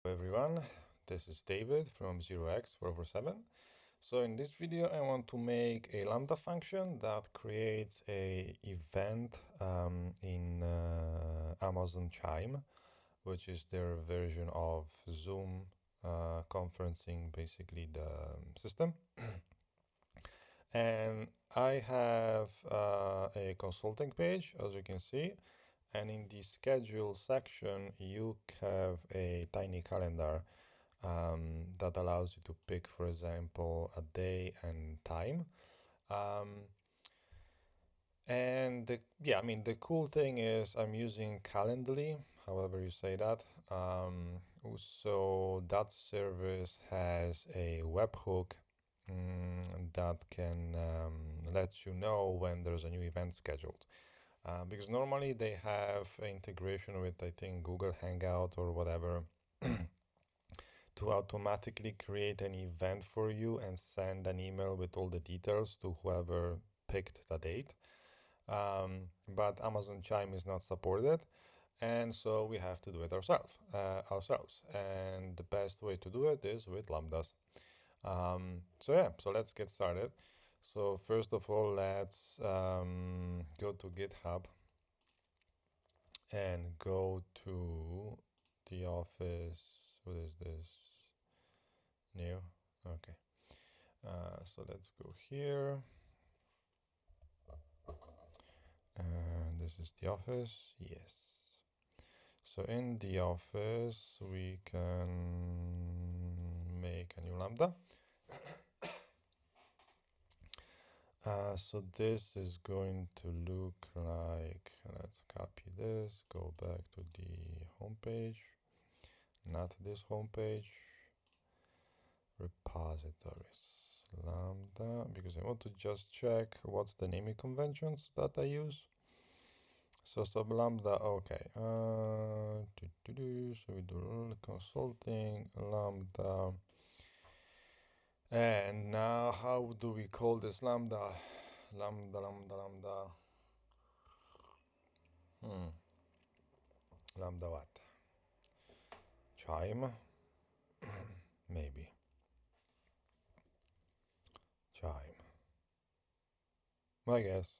Hello everyone, this is David from 0x447. So in this video I want to make a Lambda function that creates a event in Amazon Chime, which is their version of Zoom conferencing, basically the system. And I have a consulting page, as you can see. And in the schedule section, you have a tiny calendar that allows you to pick, for example, a day and time. And the cool thing is I'm using Calendly, however you say that. So that service has a webhook that can let you know when there's a new event scheduled. Because normally they have integration with, I think, Google Hangout or whatever to automatically create an event for you and send an email with all the details to whoever picked the date. But Amazon Chime is not supported, and so we have to do it ourselves. And the best way to do it is with Lambdas. So let's get started. So first of all, let's go to GitHub and go to the office. What is this? New? Okay. So let's go here. And this is the office. Yes. So in the office, we can make a new Lambda. So this is going to look like, let's copy this, go back to the home page, not this home page, repositories, Lambda, because I want to just check what's the naming conventions that I use. So sub Lambda, okay. So we do consulting, Lambda. And now how do we call this Lambda? Lambda. Lambda what? Chime? Maybe. Chime. I guess.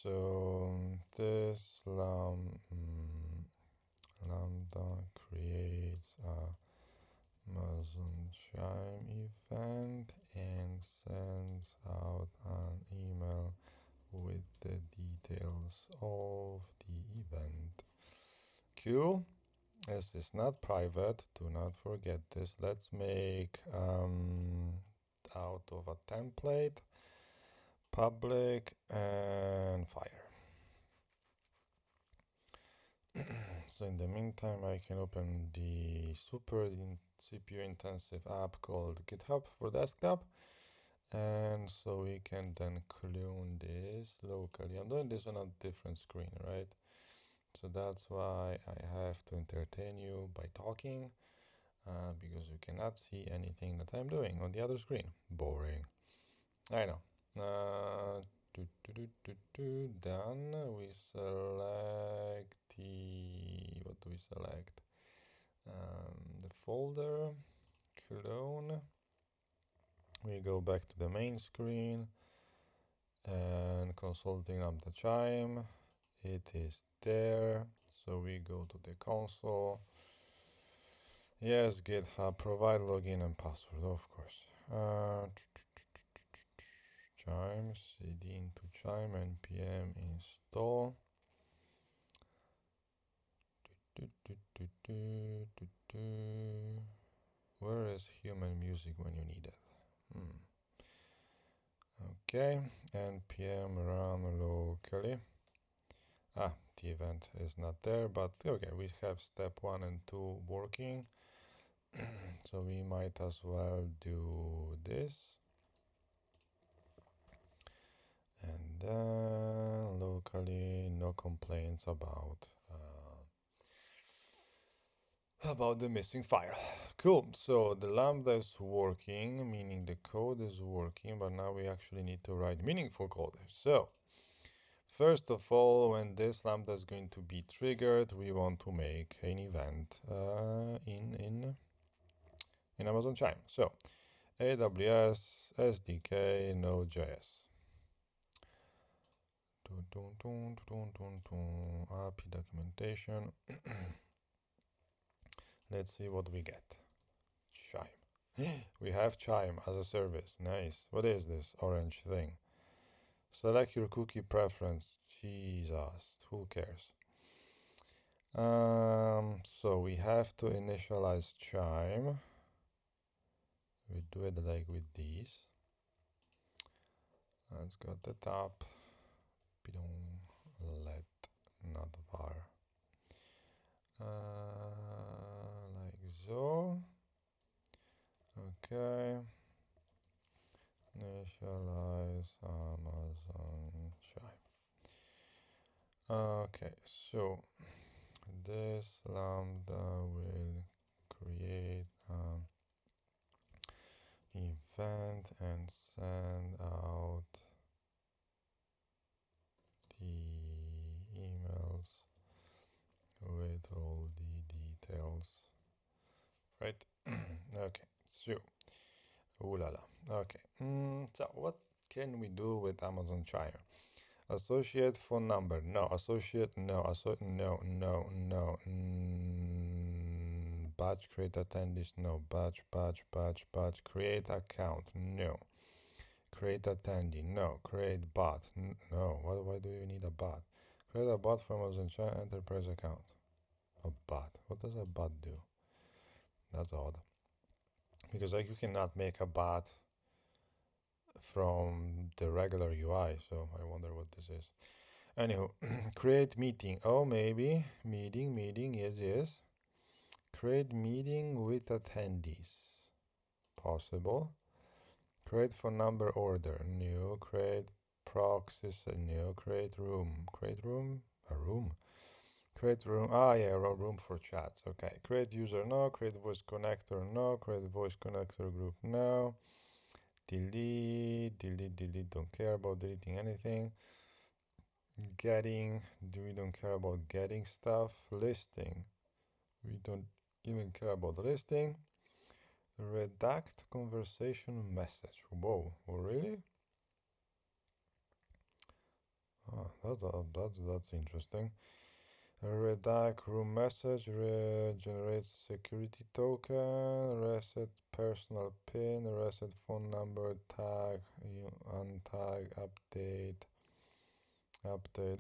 So this Lambda creates a Amazon Chime event and sends out an email with the details of the event. Cool. This is not private. Do not forget this. Let's make out of a template public and fire. So in the meantime, I can open the super CPU intensive app called GitHub for desktop. And so we can then clone this locally. I'm doing this on a different screen, right? So that's why I have to entertain you by talking, because you cannot see anything that I'm doing on the other screen. Boring. I know. Done. We select what do we select? The folder, clone. We go back to the main screen and consulting up the Chime. It is there. So we go to the console. Yes, GitHub, provide login and password, of course. Chime, cd into Chime, npm install. Where is human music when you need it? Okay, npm run locally. The event is not there, but okay, we have step 1 and 2 working. So we might as well do this. And then locally, no complaints about the missing file. Cool. So the Lambda is working, meaning the code is working, but now we actually need to write meaningful code. So first of all, when this Lambda is going to be triggered, we want to make an event in Amazon Chime. So AWS SDK Node.js. API documentation. Let's see what we get. Chime. We have Chime as a service. Nice. What is this orange thing? Select your cookie preference. Jesus, who cares? So we have to initialize Chime. We do it like with these. Let's go at the top. Let not var. Like so. Okay. Initialize Amazon Chime. Okay, so this Lambda will create an event and send out the emails with all the details, right? Okay, so ooh la la. Okay, so what can we do with Amazon Chime? Associate phone number, no. Associate, no. No. Batch create attendees, no. Batch. Create account, no. Create attendee, no. Create bot, no. Why do you need a bot? Create a bot from Amazon Chime enterprise account. A bot. What does a bot do? That's odd. Because like you cannot make a bot from the regular UI, so I wonder what this is. Anywho, create meeting. Oh, maybe meeting. Yes. Create meeting with attendees. Possible. Create phone number order. New. Create proxies. New. Create room. Create room. A room. Create room. Ah, yeah, room for chats. Okay. Create user. No. Create voice connector. No. Create voice connector group. No. Delete. Don't care about deleting anything. Getting. We don't care about getting stuff. Listing. We don't even care about listing. Redact conversation message. Whoa, really? Oh, that's interesting. Redact room message, generates security token, reset personal pin, reset phone number, tag, untag, update.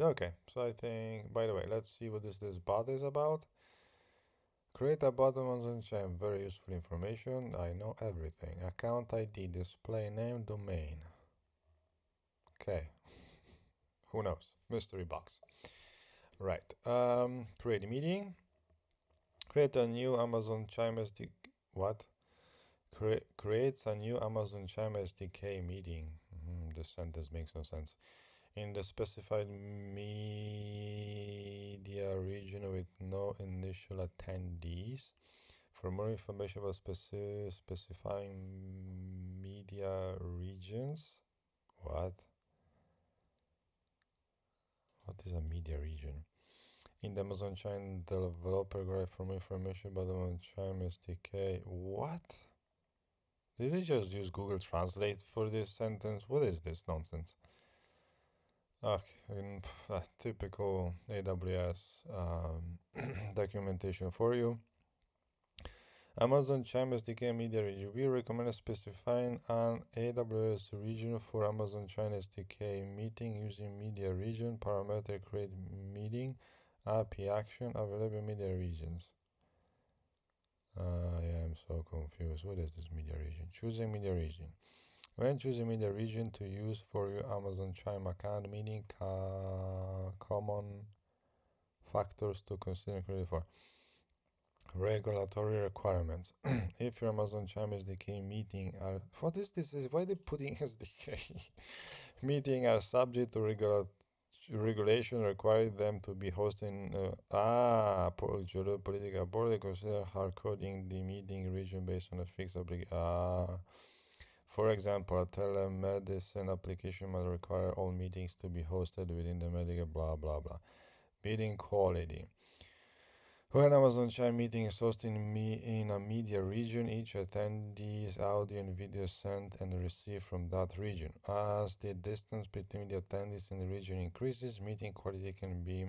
Okay, so I think, by the way, let's see what this bot is about. Create a bot on Amazon Chime. Very useful information. I know everything. Account ID, display name, domain. Okay. Who knows? Mystery box. Right. Create a meeting. Create a new Amazon Chime SDK. What? Creates a new Amazon Chime SDK meeting. This sentence makes no sense. In the specified media region with no initial attendees. For more information about specifying media regions. What is a media region? In the Amazon Chime developer guide for more information about the Amazon Chime SDK. What? Did they just use Google Translate for this sentence? What is this nonsense? Okay, typical AWS documentation for you. Amazon Chime SDK media region. We recommend specifying an AWS region for Amazon Chime SDK meeting using media region parameter create meeting API action available media regions. I am so confused. What is this media region? Choosing media region. When choosing media region to use for your Amazon Chime account, meaning common factors to consider for regulatory requirements. If your Amazon Chime SDK meeting are what is this? Why are they putting SDK meeting are subject to regulation requiring them to be hosting political board. They consider hard coding the meeting region based on a fixed obligation. For example, a telemedicine application might require all meetings to be hosted within the medical blah blah blah. Meeting quality. When Amazon Chime meeting is hosted in a media region, each attendee's audio and video sent and received from that region. As the distance between the attendees in the region increases, meeting quality can be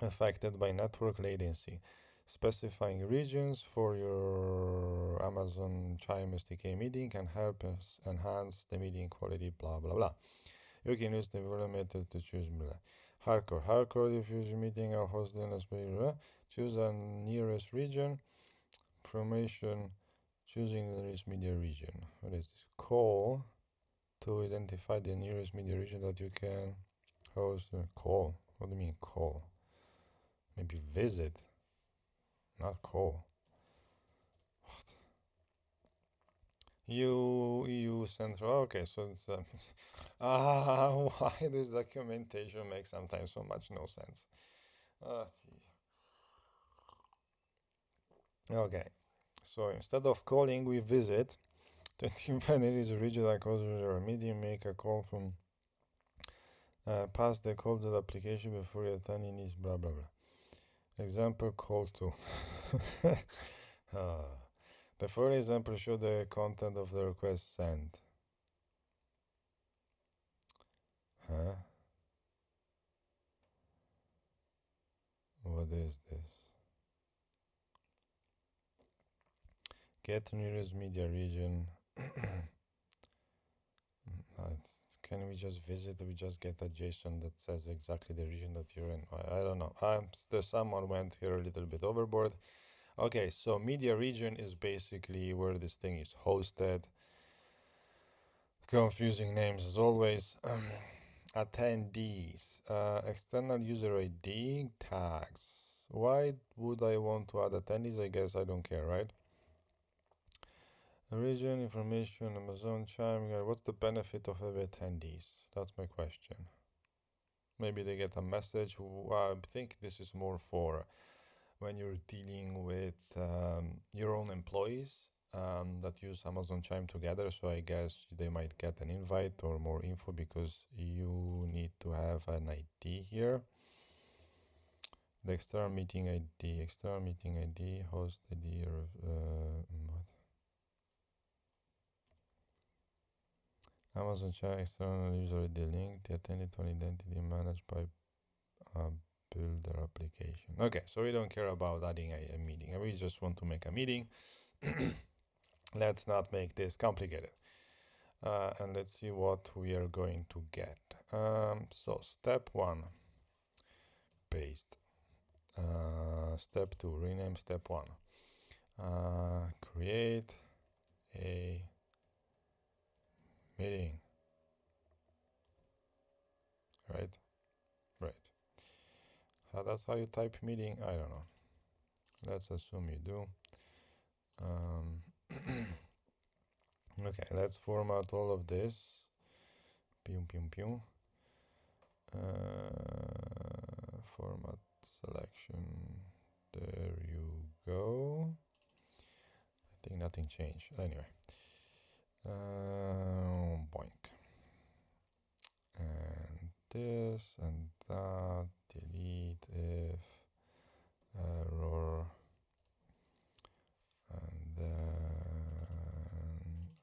affected by network latency. Specifying regions for your Amazon Chime SDK meeting can help us enhance the meeting quality, blah blah blah. You can use the development method to choose hardcore diffusion meeting or hosting as well. Choose a nearest region. Information. Choosing the nearest media region. What is this? Call to identify the nearest media region that you can host. Call. What do you mean call? Maybe visit. Not call. What? EU Central. Okay, so it's why this documentation makes sometimes so much no sense. Okay, so instead of calling, we visit. 25 is a region that calls a meeting, make a call from pass the call to the application before you attending is blah blah blah. Example call to. Before example, show the content of the request sent. Huh? What is this? Get nearest media region. Can we just visit? We just get a JSON that says exactly the region that you're in. I don't know. Someone went here a little bit overboard. Okay, so media region is basically where this thing is hosted. Confusing names as always. Attendees, external user ID tags. Why would I want to add attendees? I guess I don't care, right? Region information, Amazon Chime. What's the benefit of having attendees? That's my question. Maybe they get a message. I think this is more for when you're dealing with your own employees that use Amazon Chime together. So I guess they might get an invite or more info because you need to have an ID here. The external meeting ID, host ID, Amazon Chime external user ID link, the attended on identity managed by builder application. Okay, so we don't care about adding a meeting. We just want to make a meeting. Let's not make this complicated. And let's see what we are going to get. So step 1, paste. Step 2, rename step 1. Create a meeting. Right? That's how you type meeting? I don't know. Let's assume you do. Okay, let's format all of this. Format selection. There you go. I think nothing changed. Anyway. Boink. And this and that. Delete if error. And then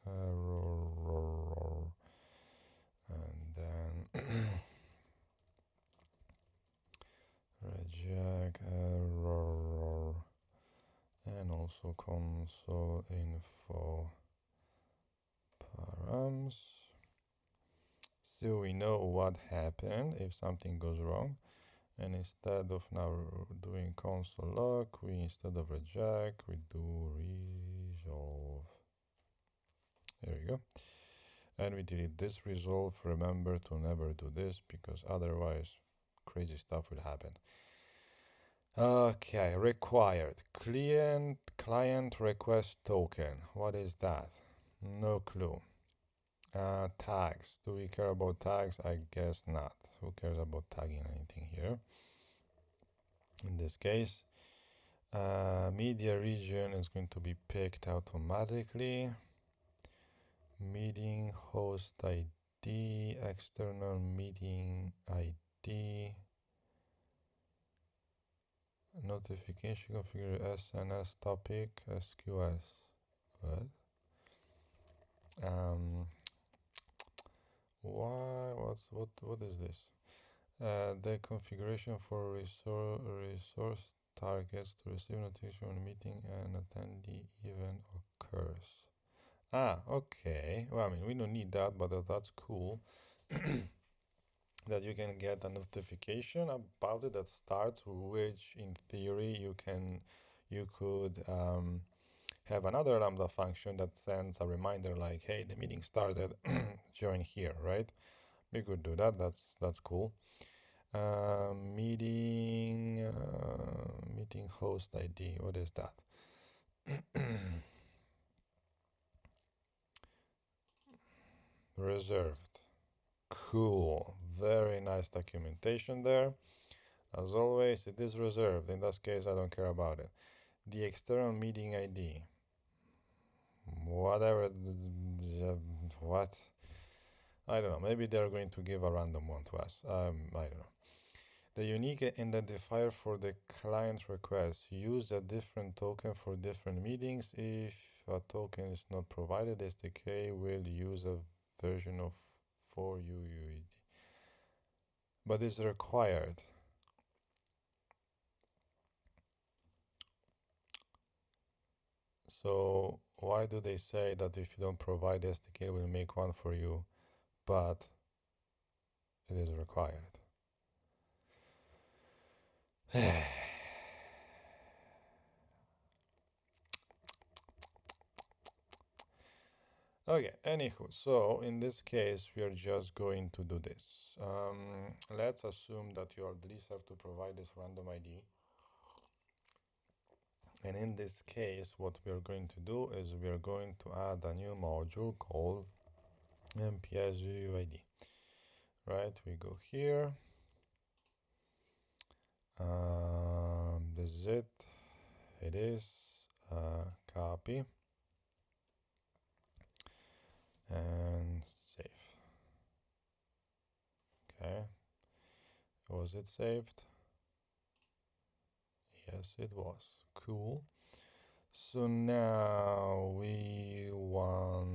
error. And then reject error. And also console info params. So we know what happened if something goes wrong. And instead of now doing console log, instead of reject, we do resolve. There we go. And we delete this resolve. Remember to never do this because otherwise crazy stuff will happen. Okay, required. Client request token. What is that? No clue. Tags. Do we care about tags? I guess not. Who cares about tagging anything here? In this case, media region is going to be picked automatically. meeting host ID, external meeting ID, notification configure SNS topic SQS. What? What is this? The configuration for resource targets to receive notification when a meeting and attendee event occurs. Ah, okay. Well, I mean, we don't need that, but that's cool. That you can get a notification about it that starts, which in theory you could have another Lambda function that sends a reminder like, hey, the meeting started, join here, right? We could do that. That's cool. Meeting host ID. What is that? Reserved. Cool. Very nice documentation there. As always, it is reserved. In this case, I don't care about it. The external meeting ID. Whatever. What? I don't know. Maybe they're going to give a random one to us. I don't know. The unique identifier for the client request. Use a different token for different meetings. If a token is not provided, SDK will use a version of for UUID. But it's required. So why do they say that if you don't provide SDK, it will make one for you, but it is required? Okay, anywho, so in this case, we are just going to do this. Let's assume that you at least have to provide this random ID. And in this case, what we are going to do is we are going to add a new module called MPS UUID. Right, we go here. This is it. It is copy and save. Okay. Was it saved? Yes, it was. Cool. So now we want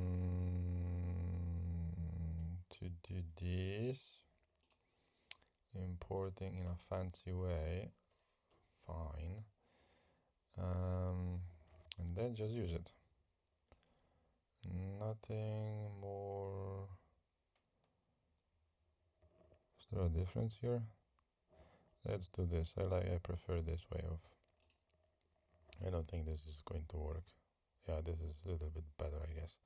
to do this. Importing in a fancy way. Fine. And then just use it. Nothing more. Is there a difference here? Let's do this. I prefer this way of. I don't think this is going to work. Yeah, this is a little bit better, I guess.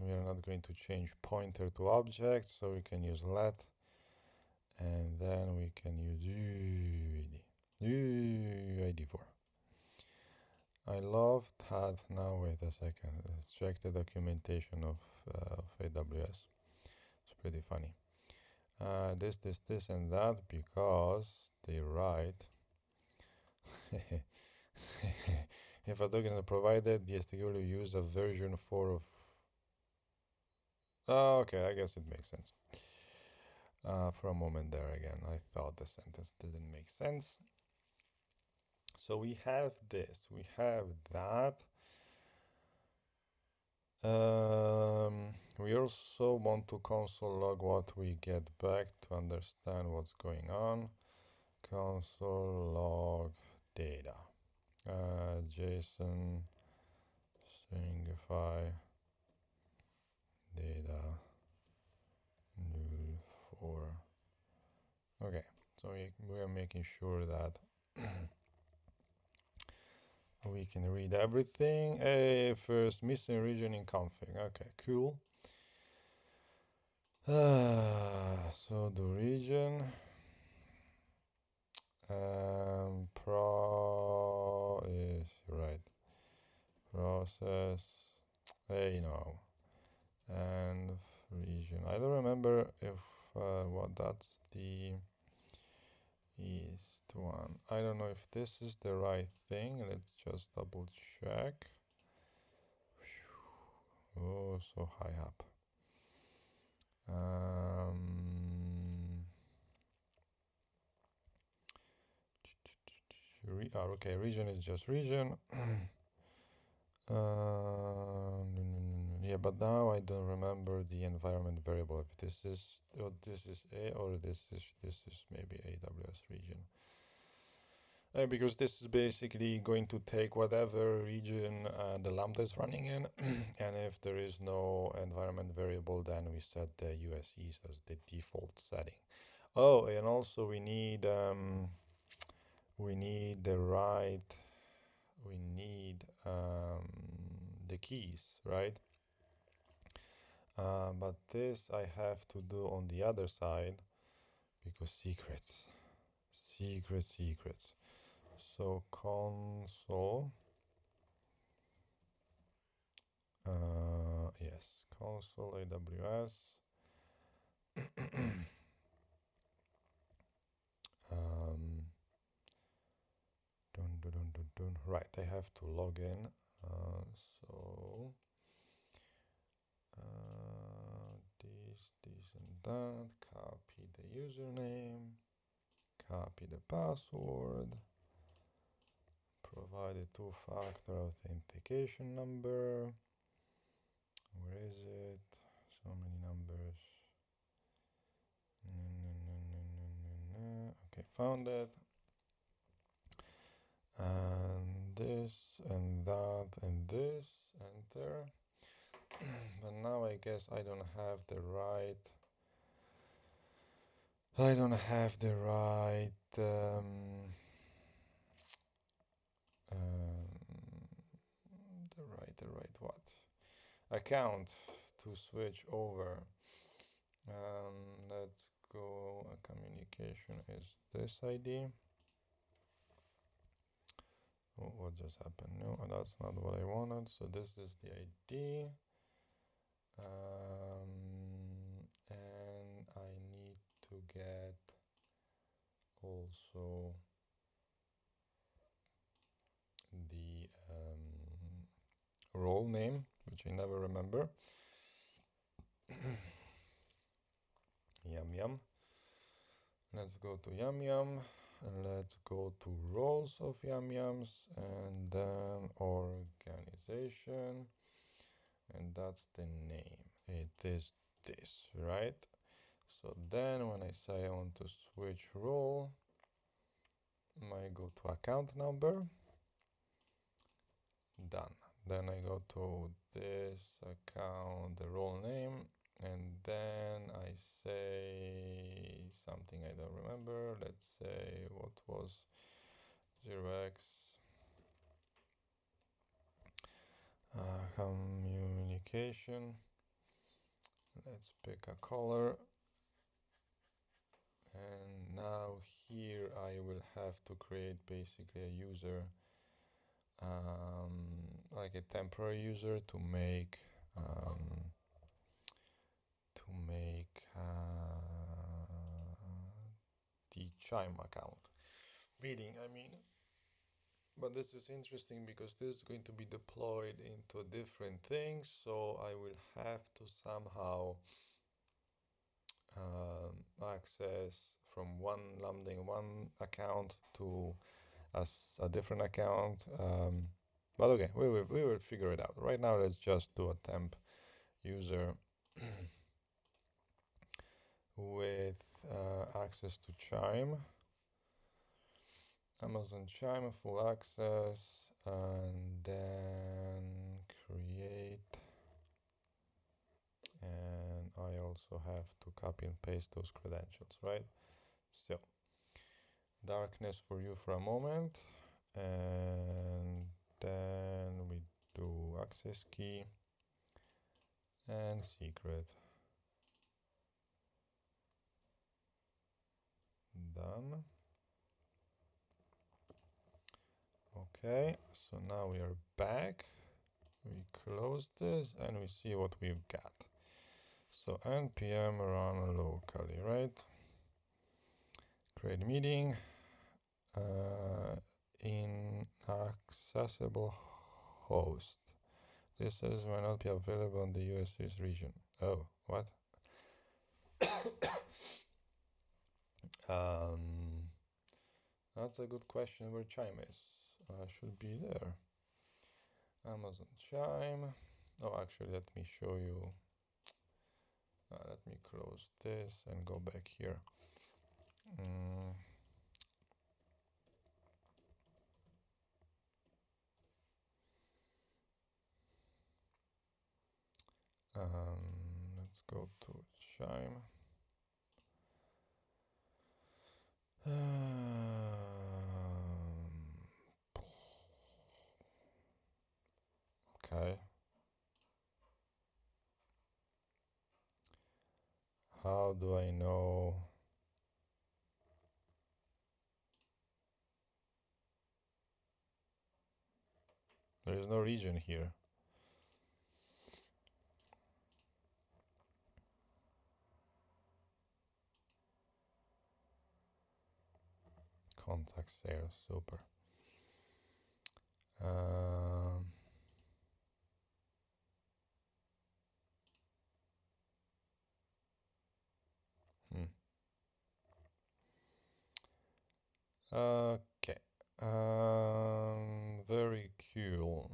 We are not going to change pointer to object, so we can use let, and then we can use UID4. I love that. Now wait a second. Let's check the documentation of AWS. It's pretty funny. This, and that, because they write if a token is provided, the SDK will use a version 4 of. Oh, okay, I guess it makes sense. For a moment there again, I thought the sentence didn't make sense. So we have this, we have that. We also want to console log what we get back to understand what's going on. Console log data. JSON stringify data null 4. Okay, so we are making sure that we can read everything. First, missing region in config. Okay, cool. So the region pro is right. Process. Hey, no. And region. I don't remember if what that's the east one. I don't know if this is the right thing. Let's just double check. Oh, so high up. Okay, region is just region. Yeah, but now I don't remember the environment variable. If this is A, or this is maybe AWS region. Because this is basically going to take whatever region the Lambda is running in, and if there is no environment variable, then we set the USEs as the default setting. Oh, and also we need the keys, right? But this I have to do on the other side because secrets. So console, yes, console AWS. Right, I have to log in. So this and that. Copy the username. Copy the password. Provide a two-factor authentication number. Where is it? So many numbers. Okay, found it. And this and that and this. Enter. But now I guess I don't have the right. The right what? Account to switch over. Let's go. Communication is this ID. Oh, what just happened? No, that's not what I wanted. So this is the ID. And I need to get also the role name, which I never remember. Yum. Let's go to Yum, and let's go to roles of Yums, and then organization, and that's the name. It is this, right? So then when I say I want to switch role, I go to account number, done. Then I go to this account, the role name, and then I say something I don't remember. Let's say what was 0x communication. Let's pick a color. And now here I will have to create basically a user, like a temporary user to make the Chime account. Meaning, but this is interesting because this is going to be deployed into different things, so I will have to somehow access from one Lambda in one account to a different account. But okay, we will figure it out. Right now, let's just do a temp user with access to Chime. Amazon Chime full access, and then create. And I also have to copy and paste those credentials, right? So darkness for you for a moment, and then we do access key and secret. Done. Okay, so now we are back. We close this and we see what we've got. So npm run locally, right? Create meeting, inaccessible host. This says might not be available in the US region. Oh, what? That's a good question where Chime is. Should be there. Amazon Chime. Oh, actually, let me show you. Let me close this and go back here. Let's go to Chime. Okay. How do I know? There is no region here. Contact sales, super. Okay. Very cool.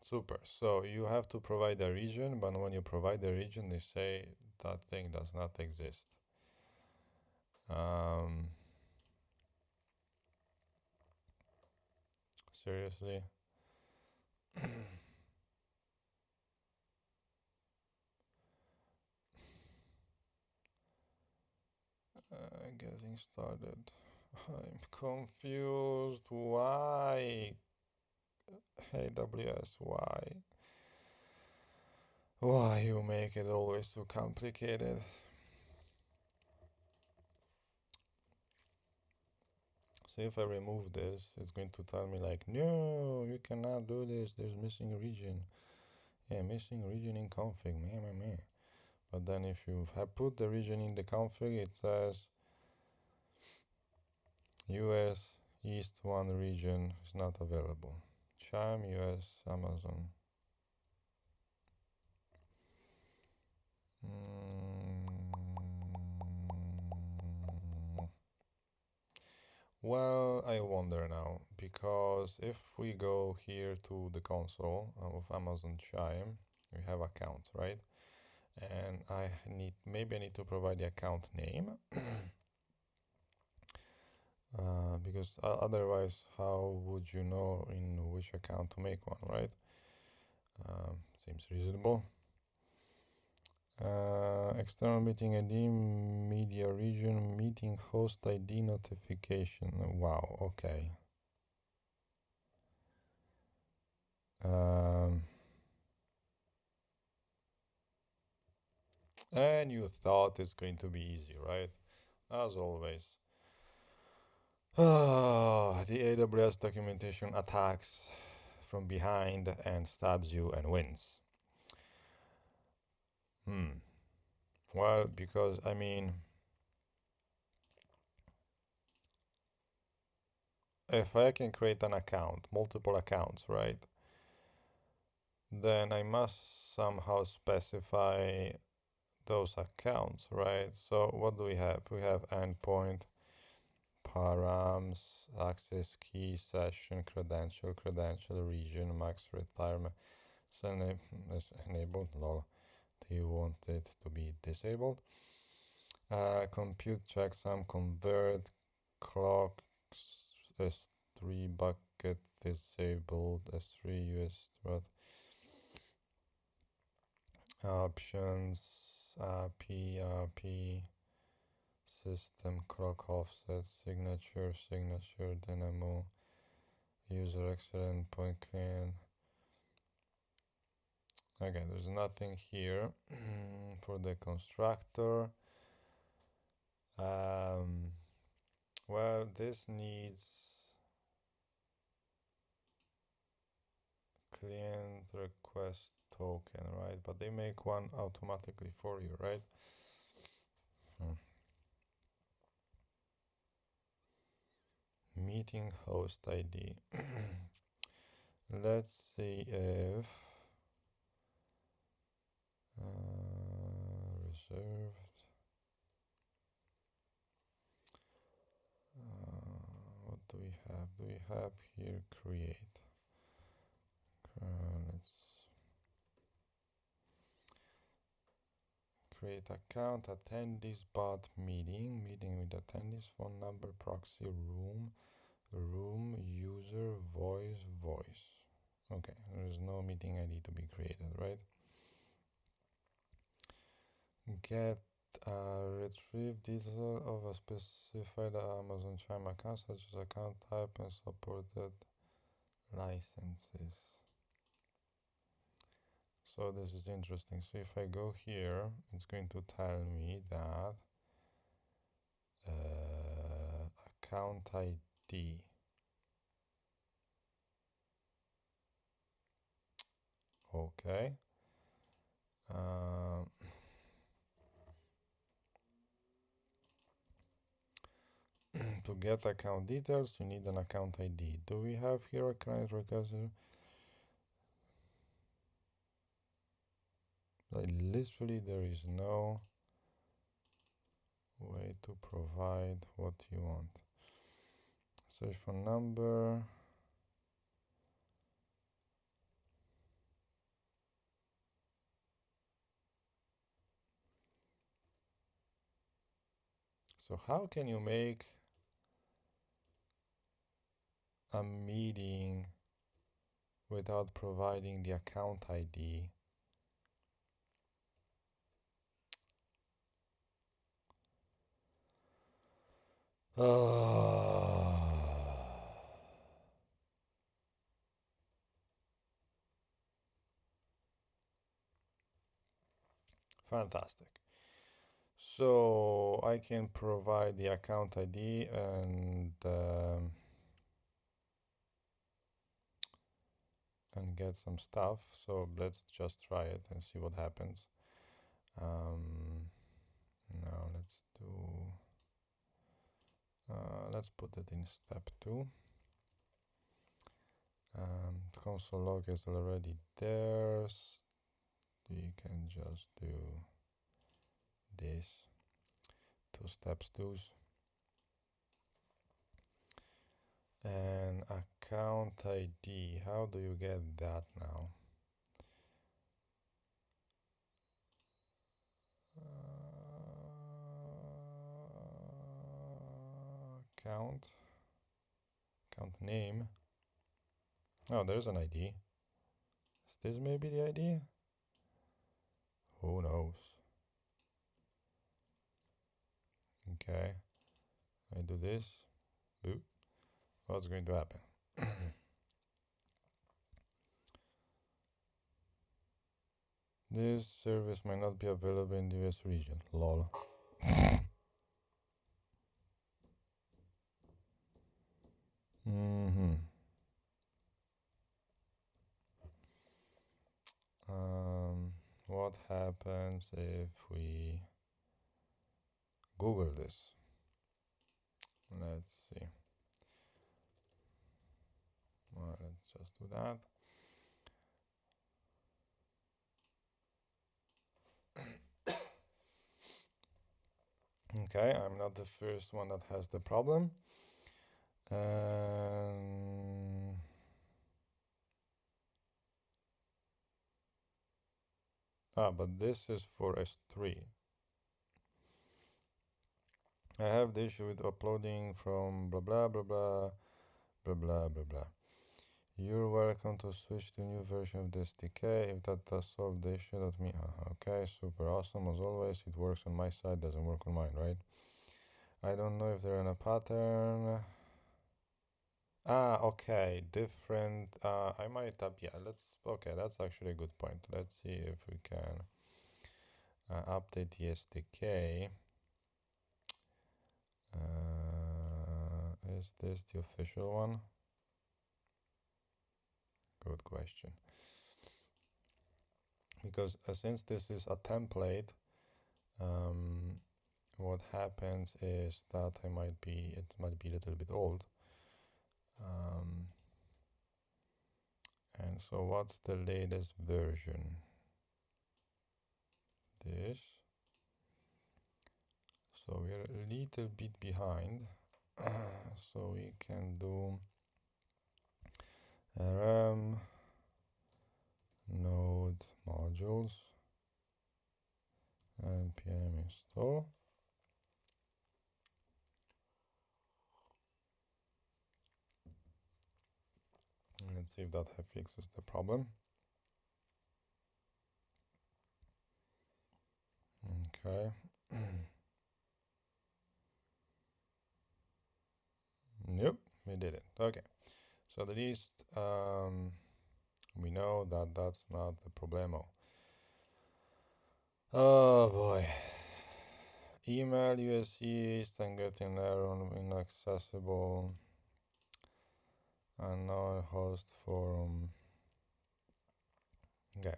Super. So you have to provide a region, but when you provide the region, they say that thing does not exist. Seriously? Getting started. I'm confused. Why? AWS, why? Why you make it always so complicated? So if I remove this, it's going to tell me like, no, you cannot do this. There's missing region. Yeah, missing region in config. Meh. But then if you have put the region in the config, it says US East 1 region is not available. Chime US Amazon. Well, I wonder now, because if we go here to the console of Amazon Chime, we have accounts, right? And maybe I need to provide the account name. Because otherwise, how would you know in which account to make one, right? Seems reasonable. External meeting ID, media region, meeting host ID notification. Wow, okay. And you thought it's going to be easy, right? As always. The AWS documentation attacks from behind and stabs you and wins. Well, because I mean, if I can create an account, multiple accounts, right? Then I must somehow specify those accounts, right? So what do we have? We have endpoint, params, access key, session, credential, region, max retirement. So enabled, lol. Do you want it to be disabled? Compute checksum, convert, clock, S3 bucket disabled, S3 US, what? Options, RP, system clock offset, signature, dynamo, user excellent point clean. Okay, there's nothing here for the constructor. Well, this needs client request token, right? But they make one automatically for you, right? meeting host ID. Let's see if reserved. What do we have? Do we have here create? Let's create account, attendees, bot meeting with attendees, phone number, proxy, room, user, voice. Okay, there is no meeting ID to be created, right? Get retrieve details of a specified Amazon Chime account, such as account type and supported licenses. So this is interesting. So if I go here, it's going to tell me that account ID. Okay. To get account details, you need an account ID. Do we have here a client requester? Like literally there is no way to provide what you want. Search for number. So how can you make a meeting without providing the account ID? Fantastic. So I can provide the account ID and get some stuff. So let's just try it and see what happens. Now let's put it in step 2. Console log is already there. We can just do this. 2 steps 2s. And account ID, how do you get that now? Account name. Oh, there's an ID. Is this maybe the ID? Who knows? Okay, I do this. Boop. What's going to happen? This service might not be available in the US region. Lol. What happens if we Google this? Let's see. Well, let's just do that. Okay, I'm not the first one that has the problem. But this is for S3. I have the issue with uploading from blah blah blah blah blah blah blah blah. You're welcome to switch to new version of the SDK. If that does solve the issue, let me. Okay, super awesome as always. It works on my side, doesn't work on mine, right? I don't know if they're in a pattern. Okay, different. I might have. Yeah, okay, that's actually a good point. Let's see if we can update the SDK. Is this the official one? Good question. Because since this is a template, what happens is that it might be a little bit old. And so what's the latest version? This. So we're a little bit behind. So we can do RAM node modules npm install. Let's see if that fixes the problem. Okay. Nope, we did it. Okay. So at least we know that that's not the problemo. Oh boy. Email USEs and getting error inaccessible. Unknown host forum. Okay.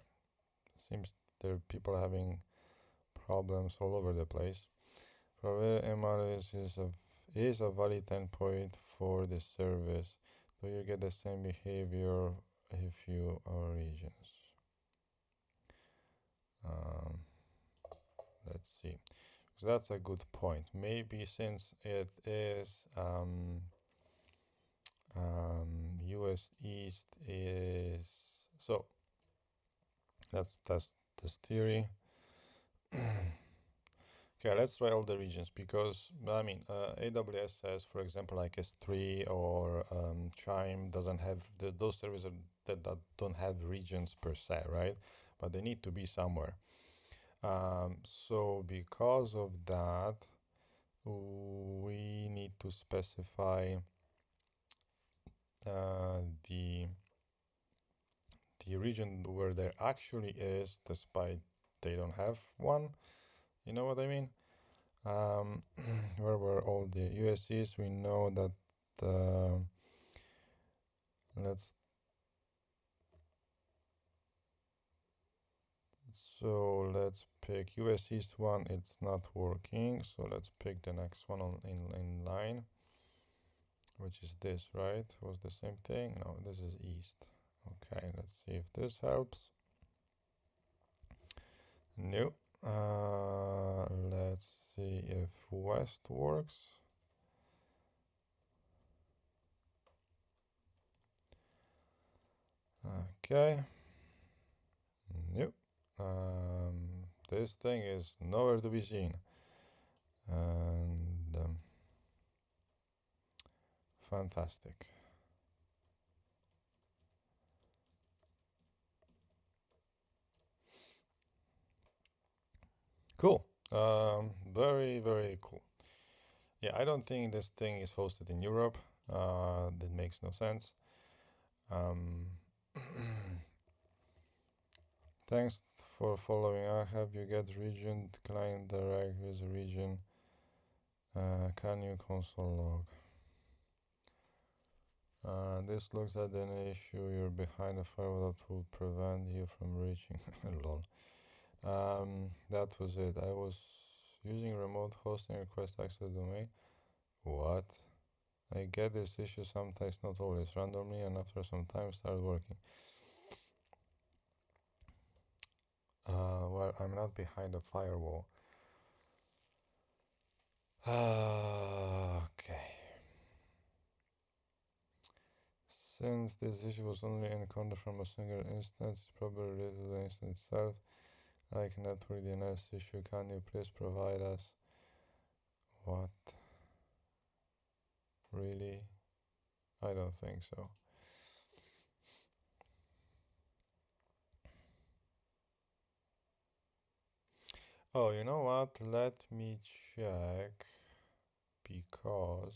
Seems there are people having problems all over the place. Provide MLS is a valid endpoint for the service. Do you get the same behavior if you are regions? Let's see. So that's a good point. Maybe since it is US East is so. That's this theory. Okay, let's try all the regions because I mean AWS says, for example, like S3 or Chime doesn't have those services that don't have regions per se, right? But they need to be somewhere. So because of that, we need to specify the region where there actually is, despite they don't have one. You know what I mean? Where were all the USCs? We know that let's pick US East one. It's not working, so let's pick the next one in line, which is this, right? Was the same thing? No, this is East. Okay, let's see if this helps. No. Let's see if West works. Okay. Nope. This thing is nowhere to be seen. And fantastic. Cool. Very, very cool. Yeah, I don't think this thing is hosted in Europe. That makes no sense. Thanks for following. I have you get region client direct with region. Can you console log? This looks at an issue. You're behind a firewall that will prevent you from reaching. Lol. That was it. I was using remote hosting request access domain. What? I get this issue sometimes, not always, randomly, and after some time start working. Well, I'm not behind a firewall. Okay. Since this issue was only encountered from a single instance, it's probably related to the instance itself. Like network DNS issue, can you please provide us? What? Really? I don't think so. Oh, you know what? Let me check, because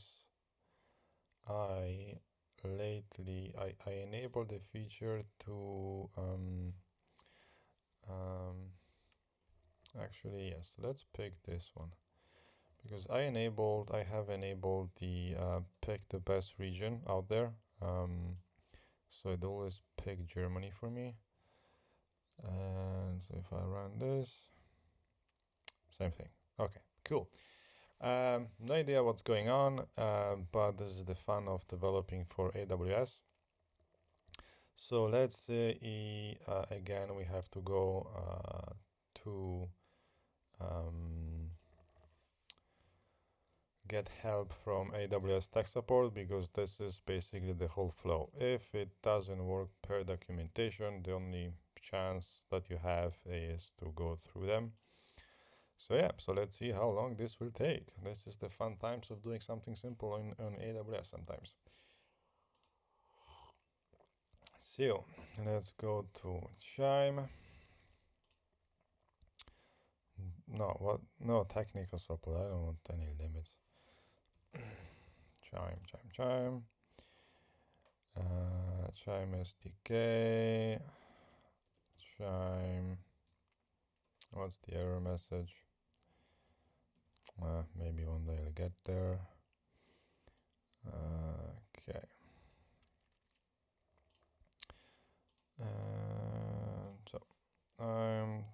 I enabled the feature to actually, yes, let's pick this one, because I have enabled the pick the best region out there, so it always pick Germany for me. And so if I run this, same thing. Okay, cool. No idea what's going on, but this is the fun of developing for AWS. So let's say again we have to go to get help from AWS Tech Support, because this is basically the whole flow. If it doesn't work per documentation, the only chance that you have is to go through them. So yeah, so let's see how long this will take. This is the fun times of doing something simple on AWS sometimes. So let's go to Chime. No, what? No technical support. I don't want any limits. Chime. Chime SDK. Chime. What's the error message? Maybe one day I'll get there. Okay. So I'm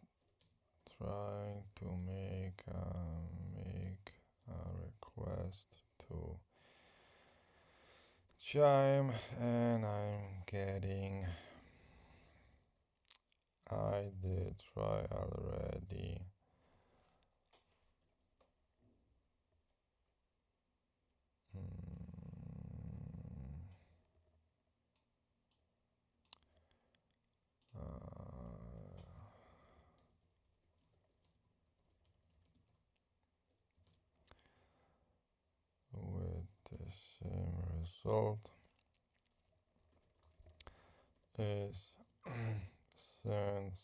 trying to make a request to Chime, and I'm getting. I did try already. With the same result is since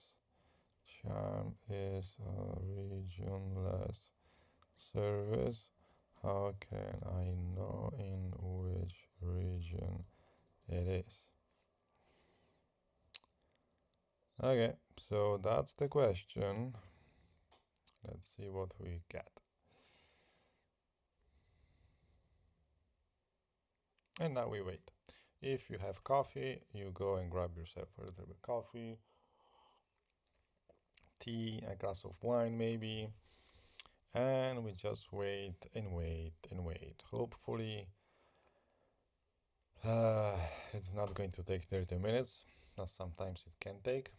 Chime is a regionless service, how can I know in which region it is? Okay, so that's the question. Let's see what we get. And now we wait. If you have coffee, you go and grab yourself a little bit of coffee, tea, a glass of wine maybe, and we just wait and wait and wait. Hopefully it's not going to take 30 minutes, as sometimes it can take.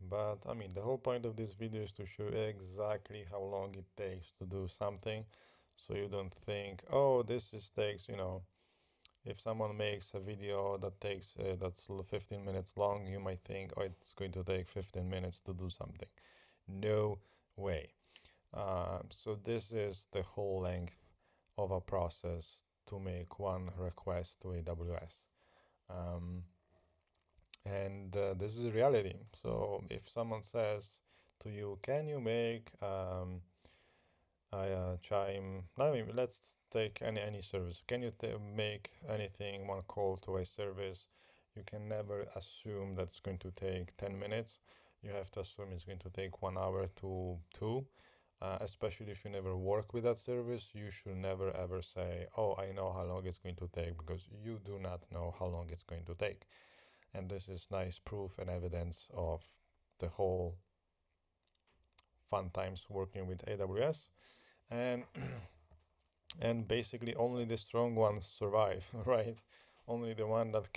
But I mean, the whole point of this video is to show exactly how long it takes to do something, so you don't think, oh, takes, if someone makes a video that takes that's 15 minutes long, you might think, oh, it's going to take 15 minutes to do something. No way. So this is the whole length of a process to make one request to AWS. And this is reality. So if someone says to you, can you make Chime, I mean, let's take any service. Can you make anything, one call to a service? You can never assume that's going to take 10 minutes. You have to assume it's going to take 1 hour to 2. Especially if you never work with that service, you should never ever say, oh, I know how long it's going to take, because you do not know how long it's going to take. And this is nice proof and evidence of the whole fun times working with AWS. And and basically only the strong ones survive, right? Only the one that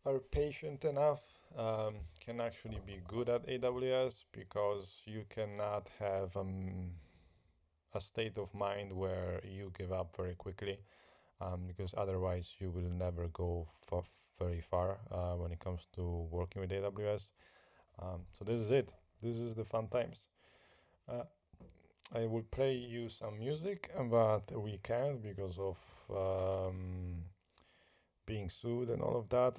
are patient enough can actually be good at AWS, because you cannot have a state of mind where you give up very quickly, because otherwise you will never go very far when it comes to working with AWS. So this is it. This is the fun times. I will play you some music, but we can't because of being sued and all of that.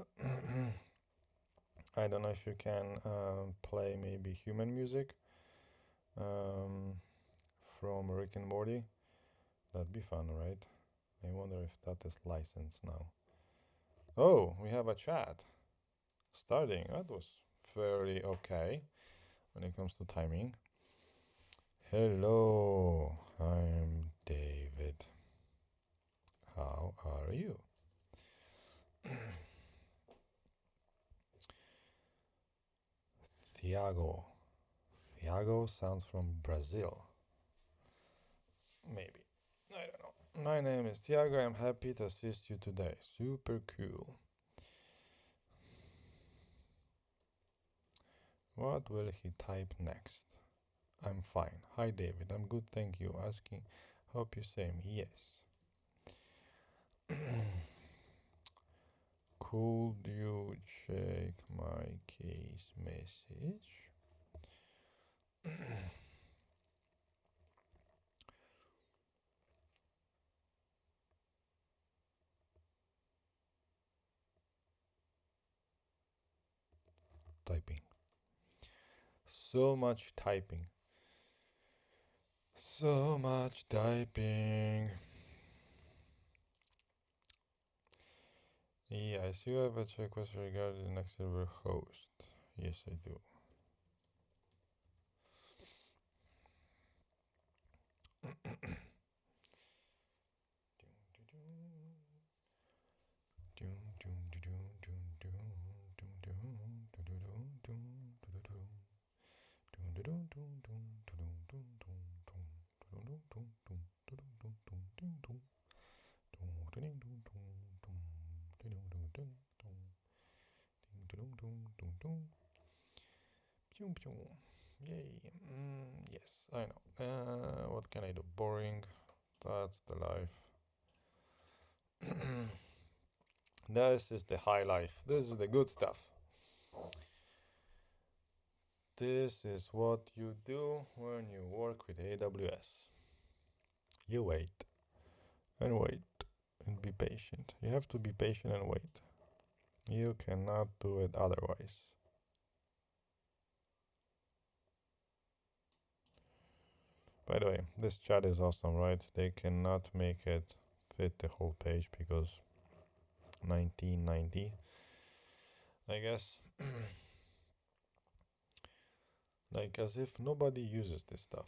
I don't know if you can play maybe human music from Rick and Morty. That'd be fun, right? I wonder if that is licensed now. Oh, we have a chat starting. That was fairly okay when it comes to timing. Hello, I'm David. How are you? Thiago. Thiago sounds from Brazil. Maybe. I don't know. My name is Tiago. I'm happy to assist you today. Super cool. What will he type next? I'm fine. Hi, David. I'm good, thank you. Asking. Hope you same. Yes. Could you check my case message? Typing. So much typing. So much typing. Yes, you have a checklist regarding the next server host. Yes, I do. Yay. Yes, I know. What can I do? Boring. That's the life. This is the high life. This is the good stuff. This is what you do when you work with AWS. You wait and wait and be patient. You have to be patient and wait. You cannot do it otherwise. By the way, this chat is awesome, right? They cannot make it fit the whole page because 1990, I guess. Like as if nobody uses this stuff.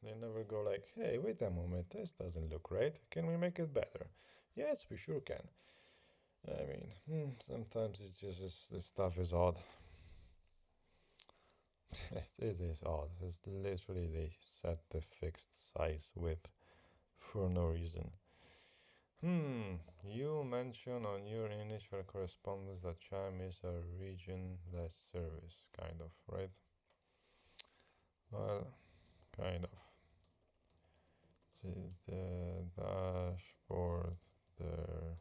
They never go like, hey, wait a moment, this doesn't look right. Can we make it better? Yes, we sure can. I mean, sometimes it's just this stuff is odd. It is odd. It's literally they set the fixed size width for no reason. You mentioned on your initial correspondence that Chime is a regionless service, kind of, right? Well, kind of. The dashboard, the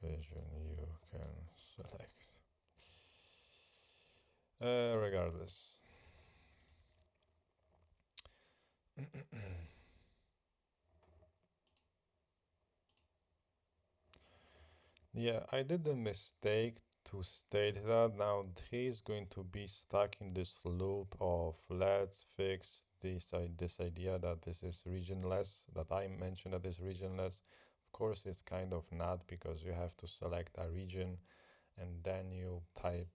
region you can select. Regardless. Yeah, I did a mistake to state that. Now he's going to be stuck in this loop of let's fix this idea that this is regionless, that I mentioned that is regionless. Of course, it's kind of not, because you have to select a region and then you type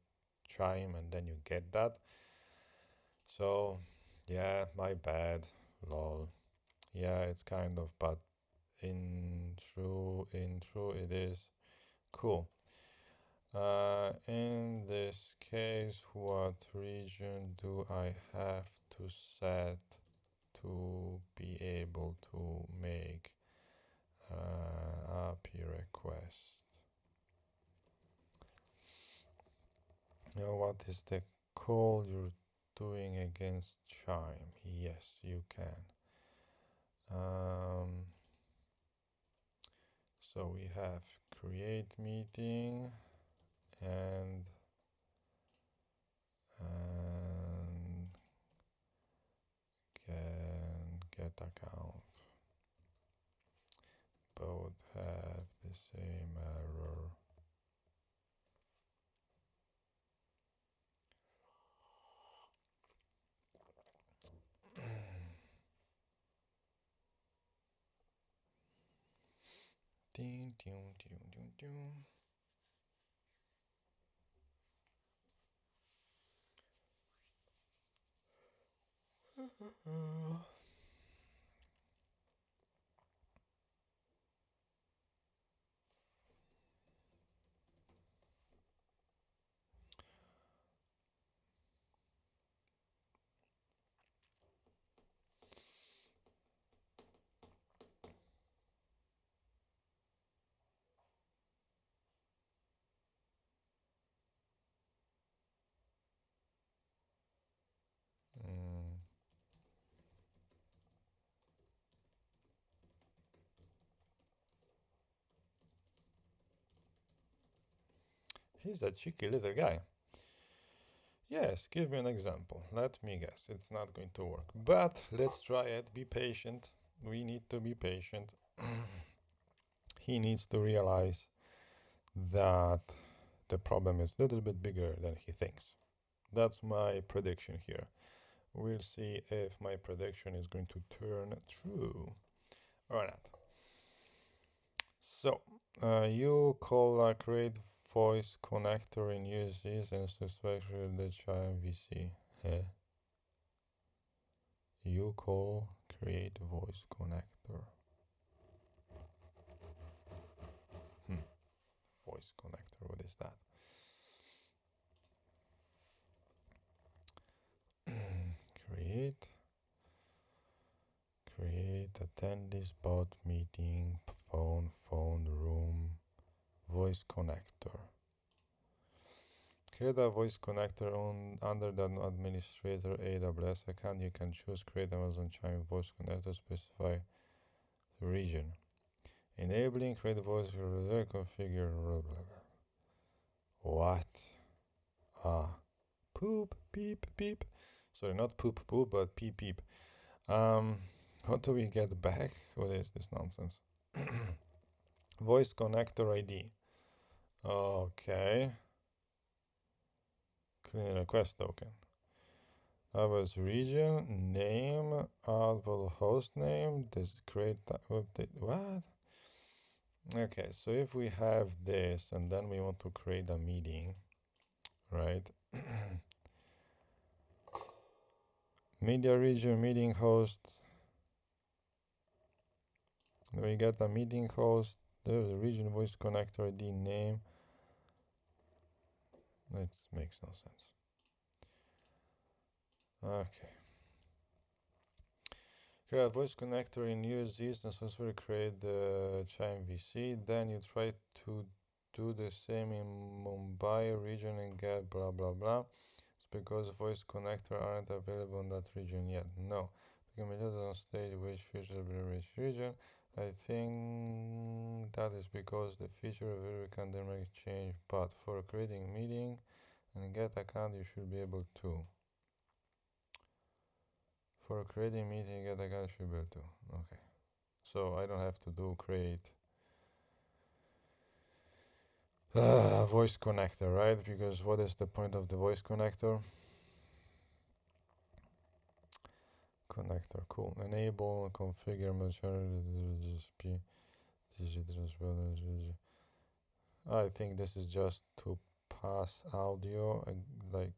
Chime and then you get that. So yeah, my bad, lol. Yeah, it's kind of, but in true it is cool. In this case, what region do I have to set to be able to make API request? Now, what is the call you're doing against Chime? Yes, you can. So we have create meeting and get account. Both have the same error. Ding, ding, ding, ding, ding. He's a cheeky little guy. Yes, give me an example. Let me guess. It's not going to work. But let's try it. Be patient. We need to be patient. He needs to realize that the problem is a little bit bigger than he thinks. That's my prediction here. We'll see if my prediction is going to turn true or not. So, you call create voice connector and use this and suspect the Chime VC. You call create voice connector. Voice connector, what is that? create attendees bot meeting phone room voice connector. Create a voice connector under the administrator AWS account. You can choose create Amazon Chime voice connector, specify the region. Enabling create voice configure. What? Poop beep beep. Sorry, not poop poop, but peep peep. What do we get back? What is this nonsense? Voice connector ID. Okay. Clean request token. That was region, name, output host name, this create update. What? Okay, so if we have this and then we want to create a meeting, right? Media region, meeting host. We get a meeting host. There's a region voice connector ID name. It makes no sense. Okay. Create a voice connector and use this and successfully create the Chime VC. Then you try to do the same in Mumbai region and get blah blah blah. It's because voice connector aren't available in that region yet. No. Committed on stage which feature which region. I think that is because the feature of every can change, but for creating meeting and get account you should be able to. For creating meeting get account you should be able to. Okay. So I don't have to do create voice connector, right? Because what is the point of the voice connector? Connector, cool. Enable, configure, majority, I think this is just to pass audio, like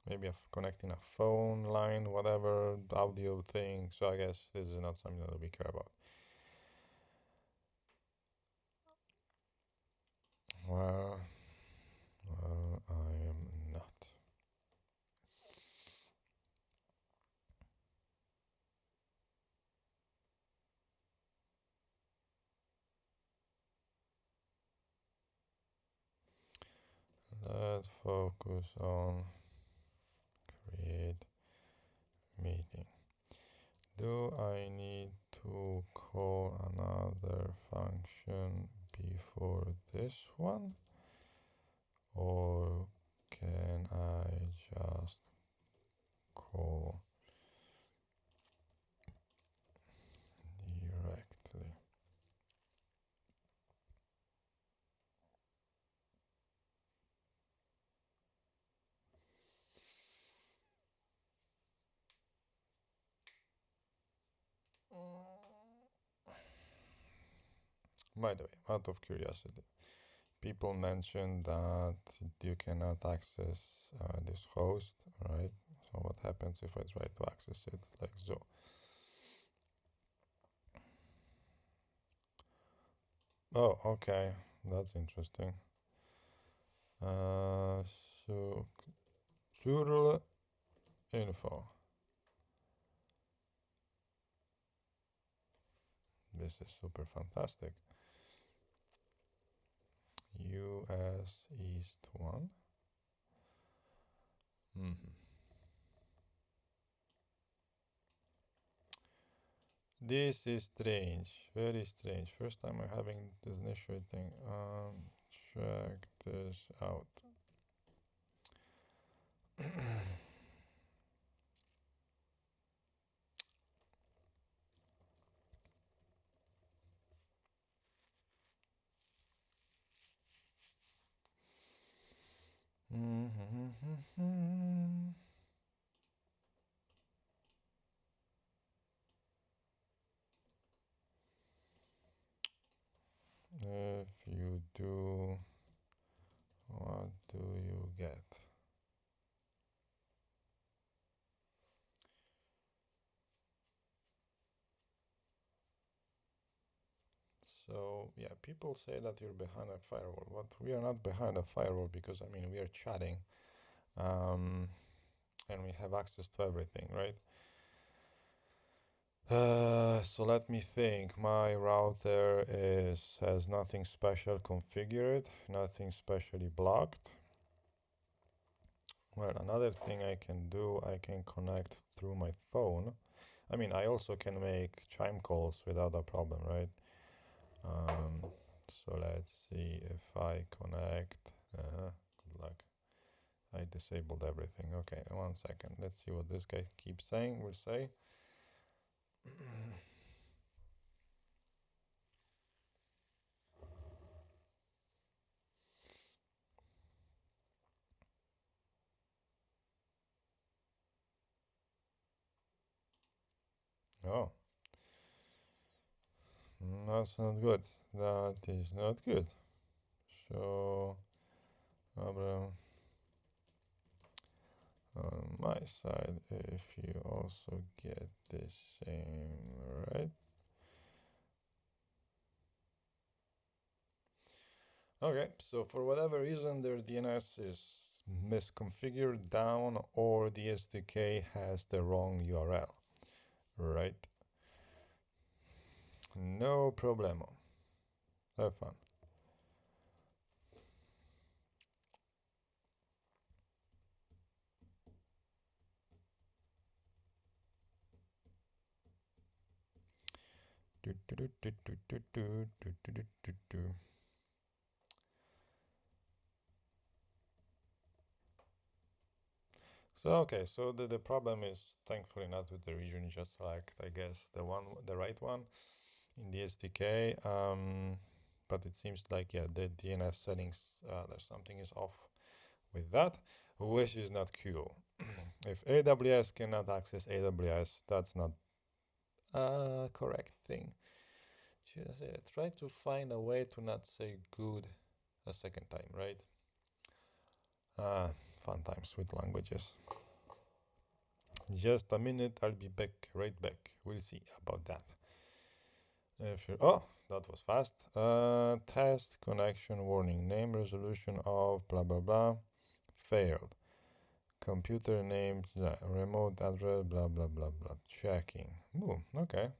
maybe connecting a phone line, whatever, audio thing. So I guess this is not something that we care about. Well, I am not. Let's focus on create meeting. Do I need to call another function before this one? Or can I just call directly? By the way, out of curiosity, people mentioned that you cannot access this host, right? So what happens if I try to access it like so? Oh, okay, that's interesting. So curl info. This is super fantastic. US East 1. This is strange, very strange. First time I'm having this initial thing. Check this out. If you do, what do you get? So yeah, people say that you're behind a firewall, but we are not behind a firewall because I mean we are chatting, and we have access to everything, right? So let me think. My router has nothing special configured, nothing specially blocked. Well, another thing I can do, I can connect through my phone. I mean, I also can make Chime calls without a problem, right? So let's see if I connect. Good luck. I disabled everything. Okay, 1 second. Let's see what this guy keeps saying. We'll say. Oh, that's not good. That is not good. So, on my side, if you also get the same, right? Okay, so for whatever reason, their DNS is misconfigured down or the SDK has the wrong URL, right? No problemo. Have fun. So okay, so the problem is thankfully not with the region, just like I guess the right one in the SDK. But it seems like yeah, the DNS settings there's something is off with that, which is not cool. If AWS cannot access AWS, that's not a correct thing. Just try to find a way to not say good a second time, right? Fun times with languages. Just a minute, I'll be back, right back. We'll see about that. Oh, that was fast. Test connection warning, name resolution of blah blah blah, failed. Computer name, remote address, blah blah blah blah. Checking. Ooh, okay.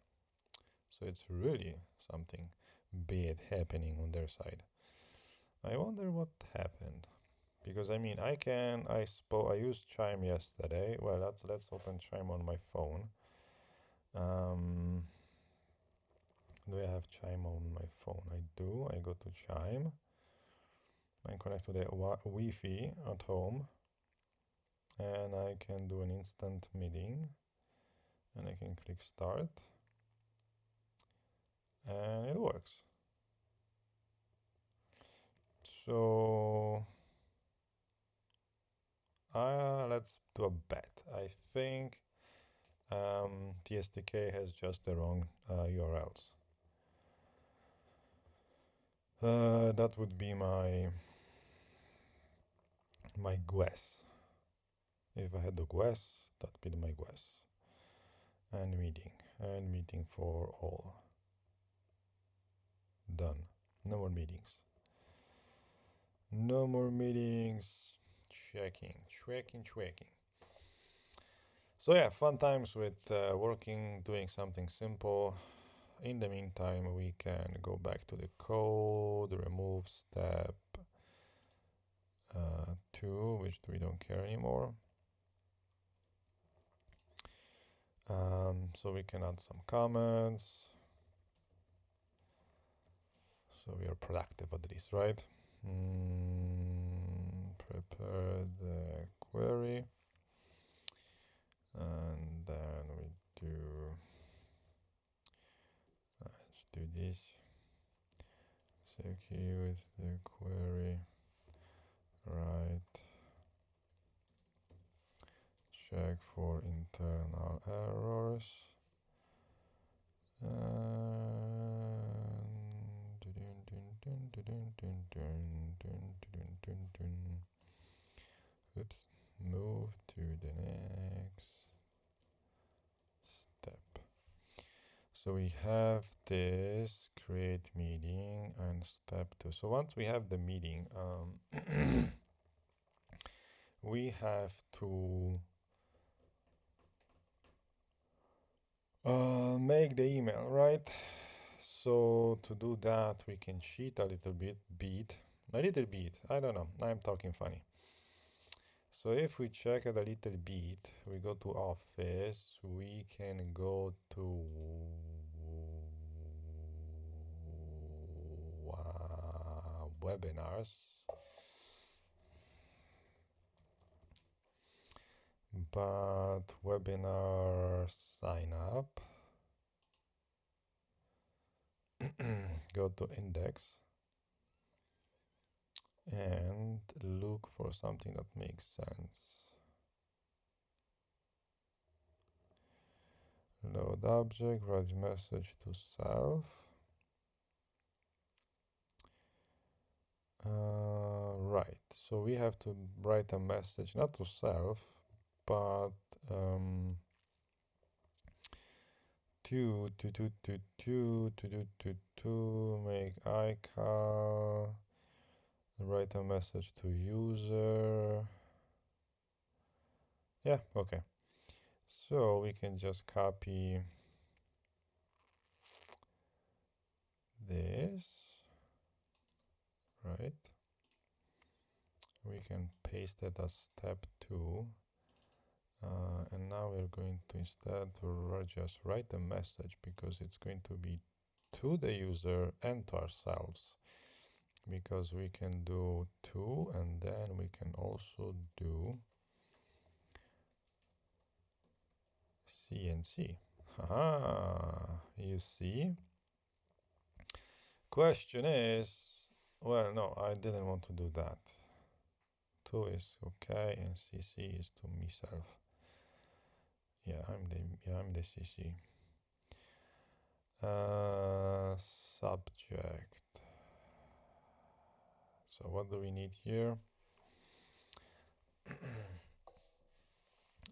So it's really something bad happening on their side. I wonder what happened. Because I mean, I used Chime yesterday. Well, let's open Chime on my phone. Do I have Chime on my phone? I do. I go to Chime. I connect to the Wi-Fi at home, and I can do an instant meeting, and I can click start, and it works. So let's do a bet. I think the SDK has just the wrong URLs. That would be my guess. If I had a guess, that'd be my guess. And meeting for all. Done. No more meetings. No more meetings. Checking. So yeah, fun times with working, doing something simple. In the meantime, we can go back to the code, remove step 2, which we don't care anymore. So we can add some comments. So we are productive at least, right? Prepare the query. And then we do, let's do this. Execute the query, right? Check for internal errors. Oops, move to the next step. So we have this create meeting and step 2. So once we have the meeting, we have to make the email, right? So to do that, we can cheat a little bit, I don't know, I'm talking funny. So if we check it a little bit, we go to Office, we can go to webinars. But webinar sign up. Go to index and look for something that makes sense. Load object, write message to self. Right, so we have to write a message not to self, but to make iCal, write a message to user. Yeah, okay. So we can just copy this, right? We can paste it as step 2. And now we're going to instead just write a message because it's going to be to the user and to ourselves, because we can do to, and then we can also do CNC. Haha, you see? Question is, well, no, I didn't want to do that. To is okay, and CC is to myself. Yeah, I'm the CC. Subject. So what do we need here?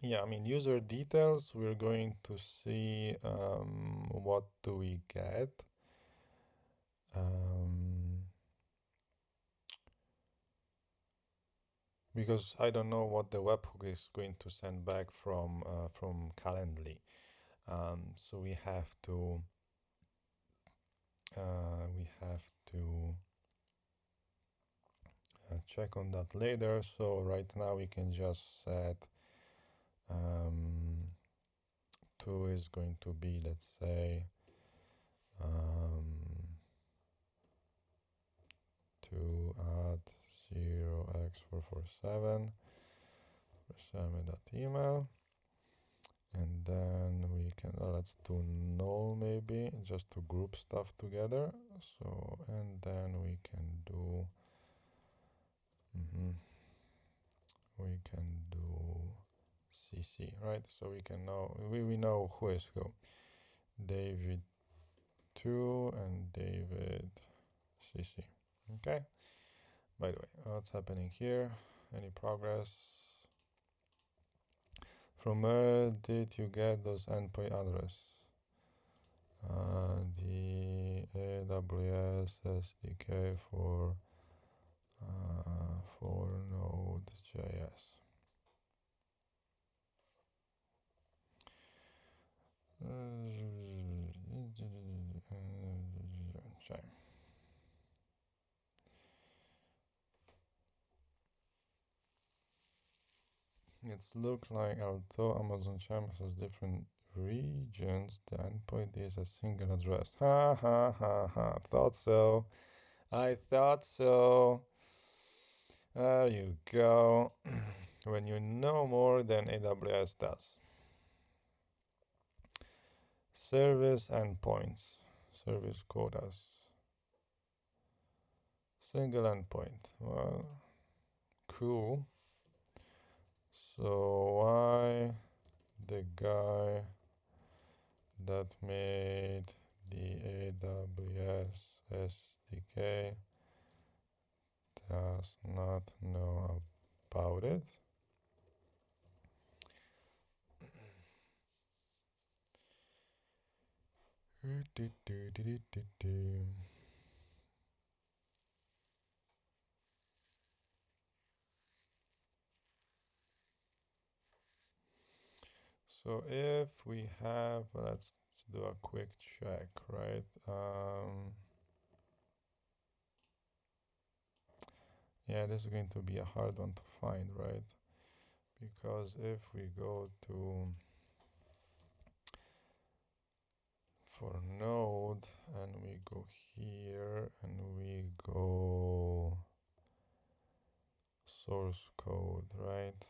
Yeah, I mean, user details, we're going to see what do we get. Because I don't know what the webhook is going to send back from Calendly. So we have to check on that later. So right now we can just set to is going to be, let's say, to add 0x447 email, and then we can let's do null maybe, just to group stuff together. So, and then we can do CC, right? So we can know we know who is who. David 2 and David CC. Okay. By the way, what's happening here? Any progress? From where did you get those endpoint address? The AWS SDK for Node.js. Chime. It's look like although Amazon Chime has different regions, the endpoint is a single address. Ha ha ha ha. Thought so. I thought so. There you go. When you know more than AWS does. Service endpoints. Service quotas. Single endpoint. Well, cool. So why the guy that made the AWS SDK does not know about it? So if we have, let's do a quick check, right? Yeah, this is going to be a hard one to find, right? Because if we go to for node and we go here and we go source code, right?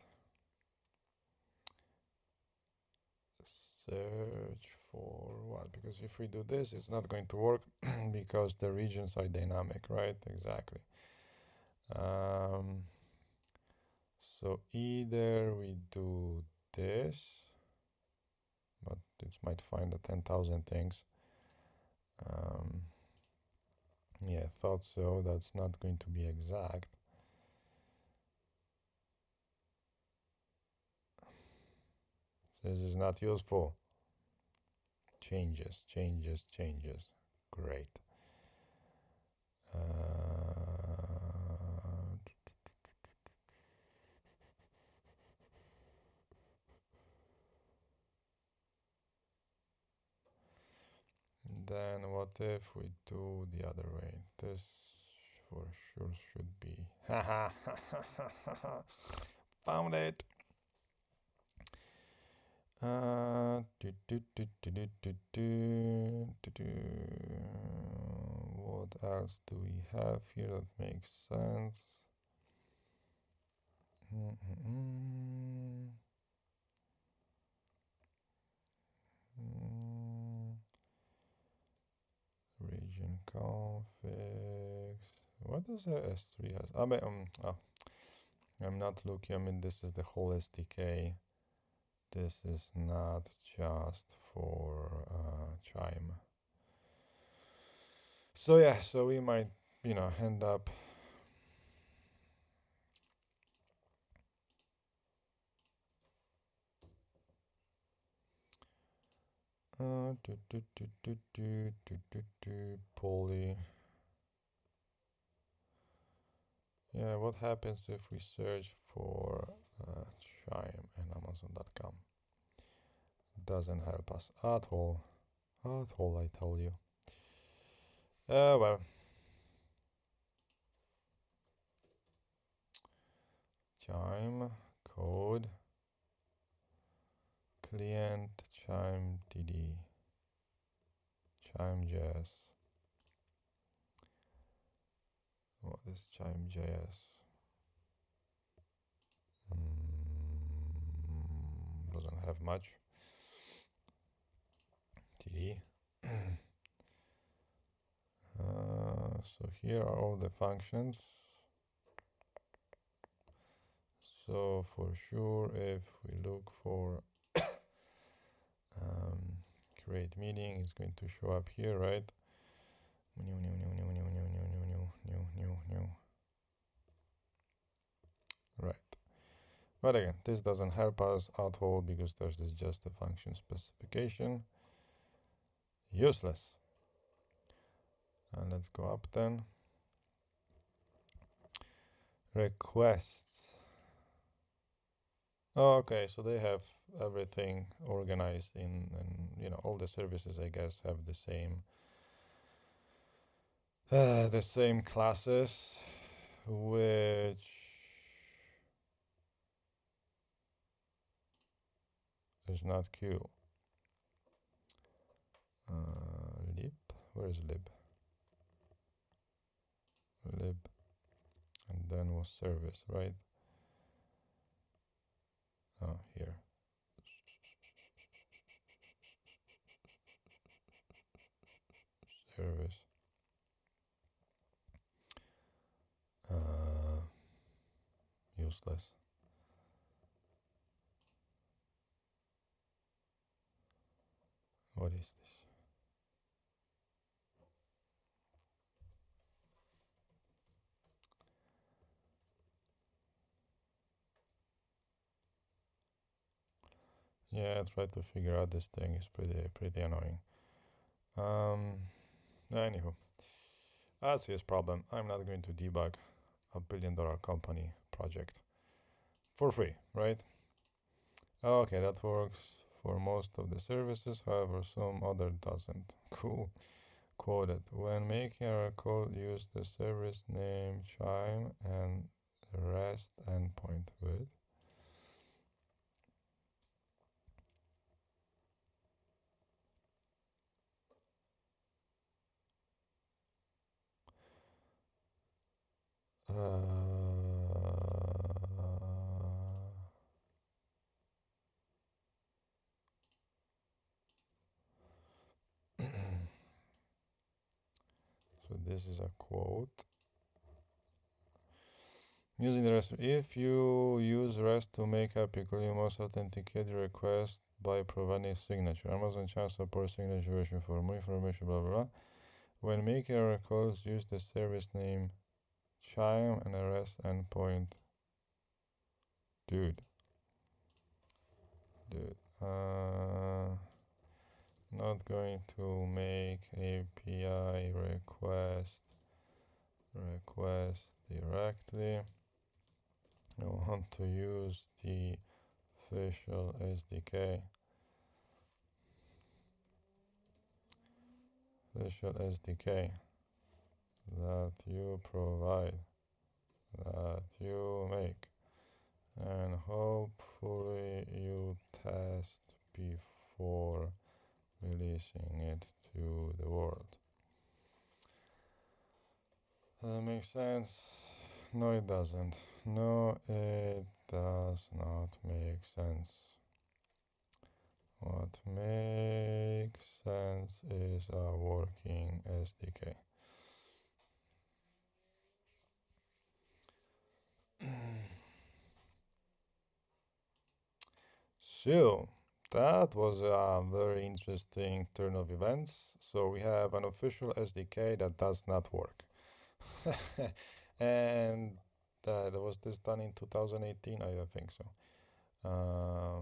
Search for what? Because if we do this, it's not going to work because the regions are dynamic, right? Exactly. So either we do this, but it might find the 10,000 things. Yeah, thought so. That's not going to be exact. This is not useful. Changes. Great. Then what if we do the other way? This for sure should be. Haha. Found it. What else do we have here that makes sense? Region configs. What does a S3 has? I'm not looking. I mean, this is the whole SDK. This is not just for Chime. So yeah, so we might, end up poly. Yeah, what happens if we search for Chime and Amazon.com? Doesn't help us at all. I tell you. Well. Chime code client Chime TD Chime.js. What is Chime.js? Doesn't have much. TD. So here are all the functions. So for sure, if we look for create meeting, it's going to show up here, right? Right. But again, this doesn't help us at all because there's just a function specification. Useless. And let's go up then. Requests. Oh, okay, so they have everything organized in, and all the services, I guess, have the same classes, which is not cool. lib, where is lib? Lib, and then was service, right? Oh, here. Service. Useless. What is this? Yeah, try to figure out this thing is pretty annoying. Anywho, that's his problem. I'm not going to debug a $1 billion company project for free, right? Okay, that works for most of the services, however, some other doesn't. Cool. Quoted. When making a code, use the service name Chime and the REST endpoint with. So this is a quote. Using the REST, if you use REST to make a pickle, you must authenticate the request by providing a signature. Amazon Chime supports signature version for more information, blah, blah, blah. When making a request, use the service name Chime and a REST endpoint. Dude. Not going to make API request directly. I want to use the official SDK. Official SDK that you provide, that you make, and hopefully you test before releasing it to the world. Does that make sense? No, it doesn't. No, it does not make sense. What makes sense is a working SDK. So that was a very interesting turn of events. So we have an official SDK that does not work. And was this done in 2018? I don't think so.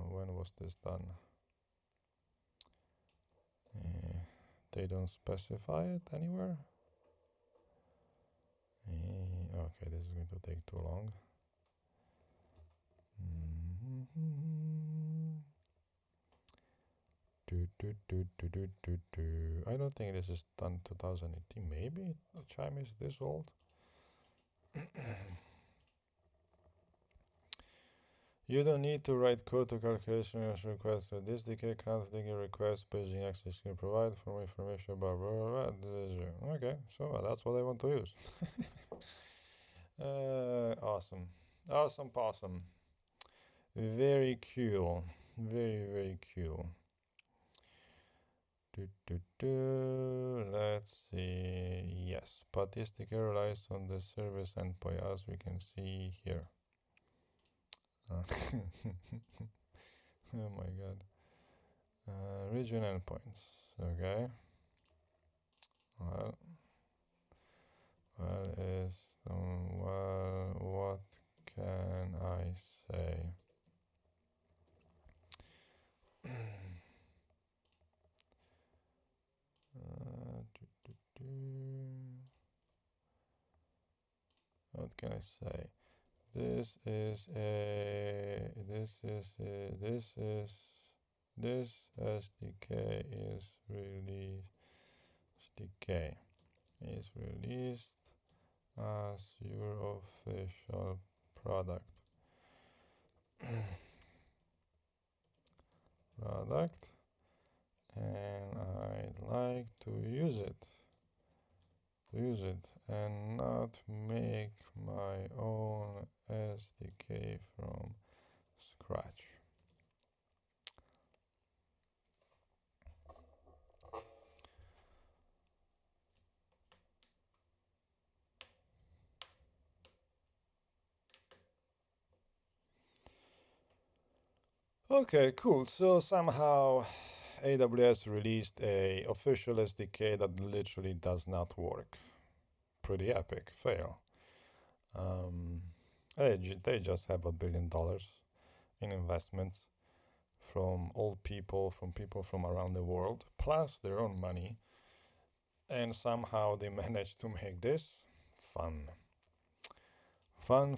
When was this done? They don't specify it anywhere. Okay, this is going to take too long. I don't think this is done 2018. Maybe Chime is this old. You don't need to write code to calculation request. This SDK cannot take a request based on access can provide for more information about blah, blah, blah. Okay, so that's what I want to use. Awesome. Possum. Very cool. Very cool. Let's see. Yes, but this SDK relies on the service endpoint, as we can see here. Oh my god. Region endpoints. Okay. Well, what can I say? What can I say? This SDK is released as your official product. And I'd like to use it. And not make my own SDK from scratch. Okay, cool. So somehow AWS released a official SDK that literally does not work. Pretty epic fail. They just have $1 billion in investments from all people, from people from around the world, plus their own money. And somehow they managed to make this fun. Fun.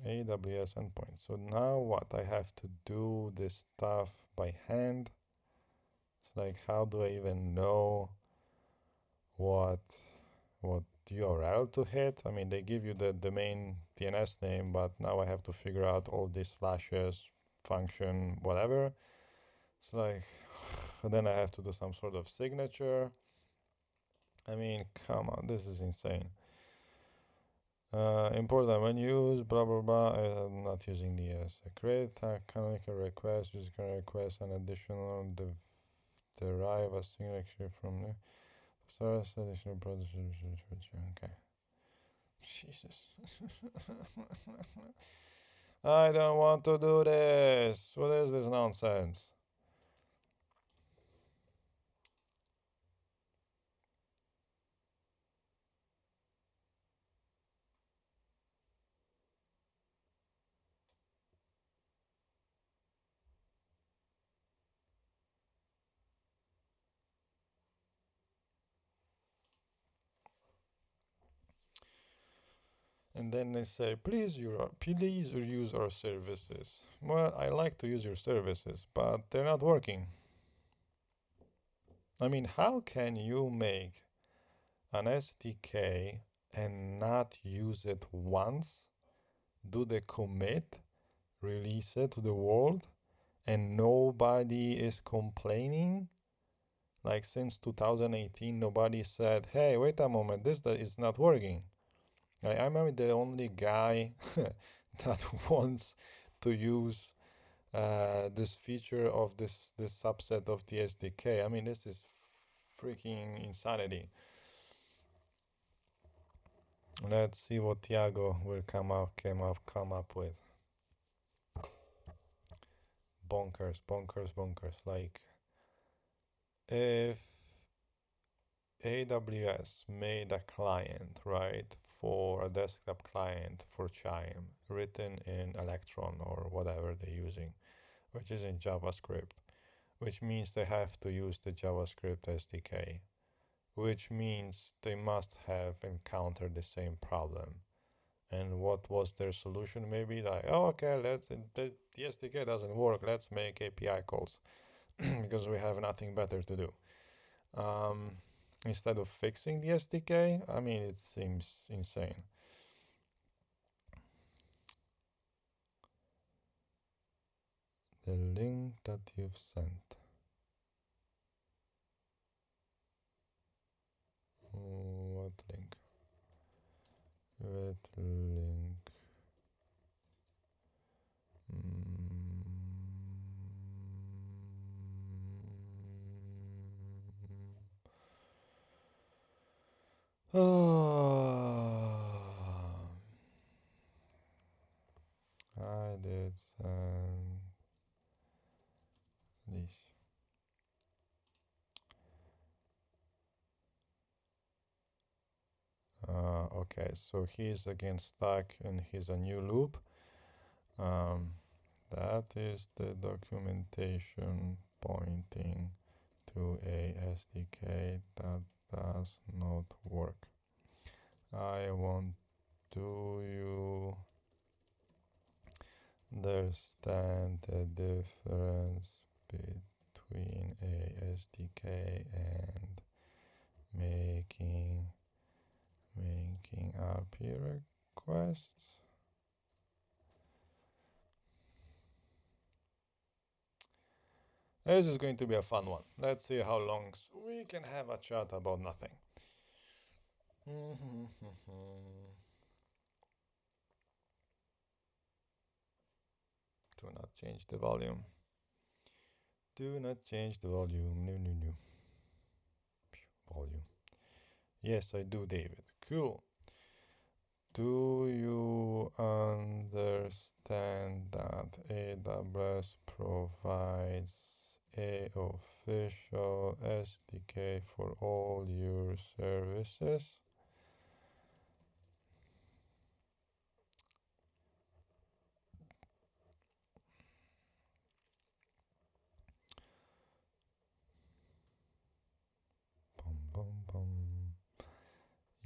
AWS endpoint. So now what? I have to do this stuff by hand. It's like, how do I even know what URL to hit? I mean, they give you the domain DNS name, but now I have to figure out all these slashes, function, whatever. It's like, then I have to do some sort of signature. I mean, come on, this is insane. Important when used, blah blah blah. I'm not using the create canonical request, use can request an additional derive a signature from the source additional process. Okay. Jesus. I don't want to do this. What is this nonsense? And then they say, please use our services. Well, I like to use your services, but they're not working. I mean, how can you make an SDK and not use it once, do the commit, release it to the world, and nobody is complaining? Like since 2018, nobody said, hey, wait a moment, this is not working. I'm the only guy that wants to use this feature of this subset of the SDK. I mean, this is freaking insanity. Let's see what Tiago will come up with. Bonkers. Like, if AWS made a client, right, for a desktop client for Chime, written in Electron or whatever they're using, which is in JavaScript, which means they have to use the JavaScript SDK, which means they must have encountered the same problem. And what was their solution? Maybe like, oh, okay, the SDK doesn't work. Let's make API calls because we have nothing better to do. Instead of fixing the SDK, I mean, it seems insane. The link that you've sent. What link? What link? I did send this. Okay, so he's again stuck and he's a new loop. That is the documentation pointing to a SDK that does not work. I want to you understand the difference between a SDK and making API requests. This is going to be a fun one. Let's see how long we can have a chat about nothing. Do not change the volume. Do not change the volume. No. Volume. Yes, I do, David. Cool. Do you understand that AWS provides a official SDK for all your services?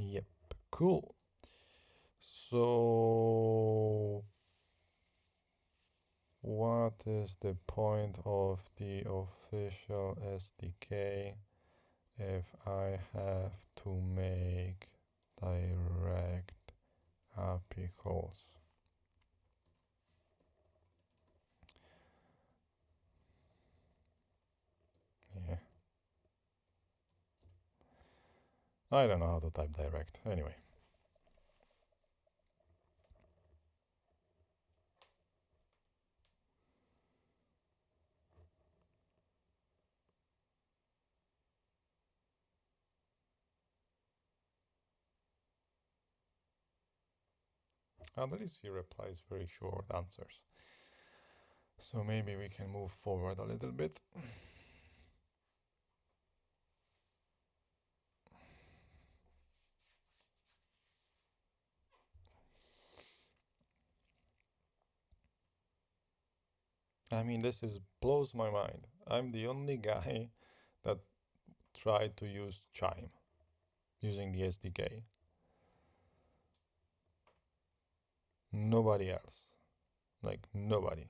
Yep, cool. So what is the point of the official SDK if I have to make direct API calls? Yeah. I don't know how to type direct. Anyway. At least he replies very short answers. So maybe we can move forward a little bit. I mean, this blows my mind. I'm the only guy that tried to use Chime using the SDK. Nobody else. Like nobody.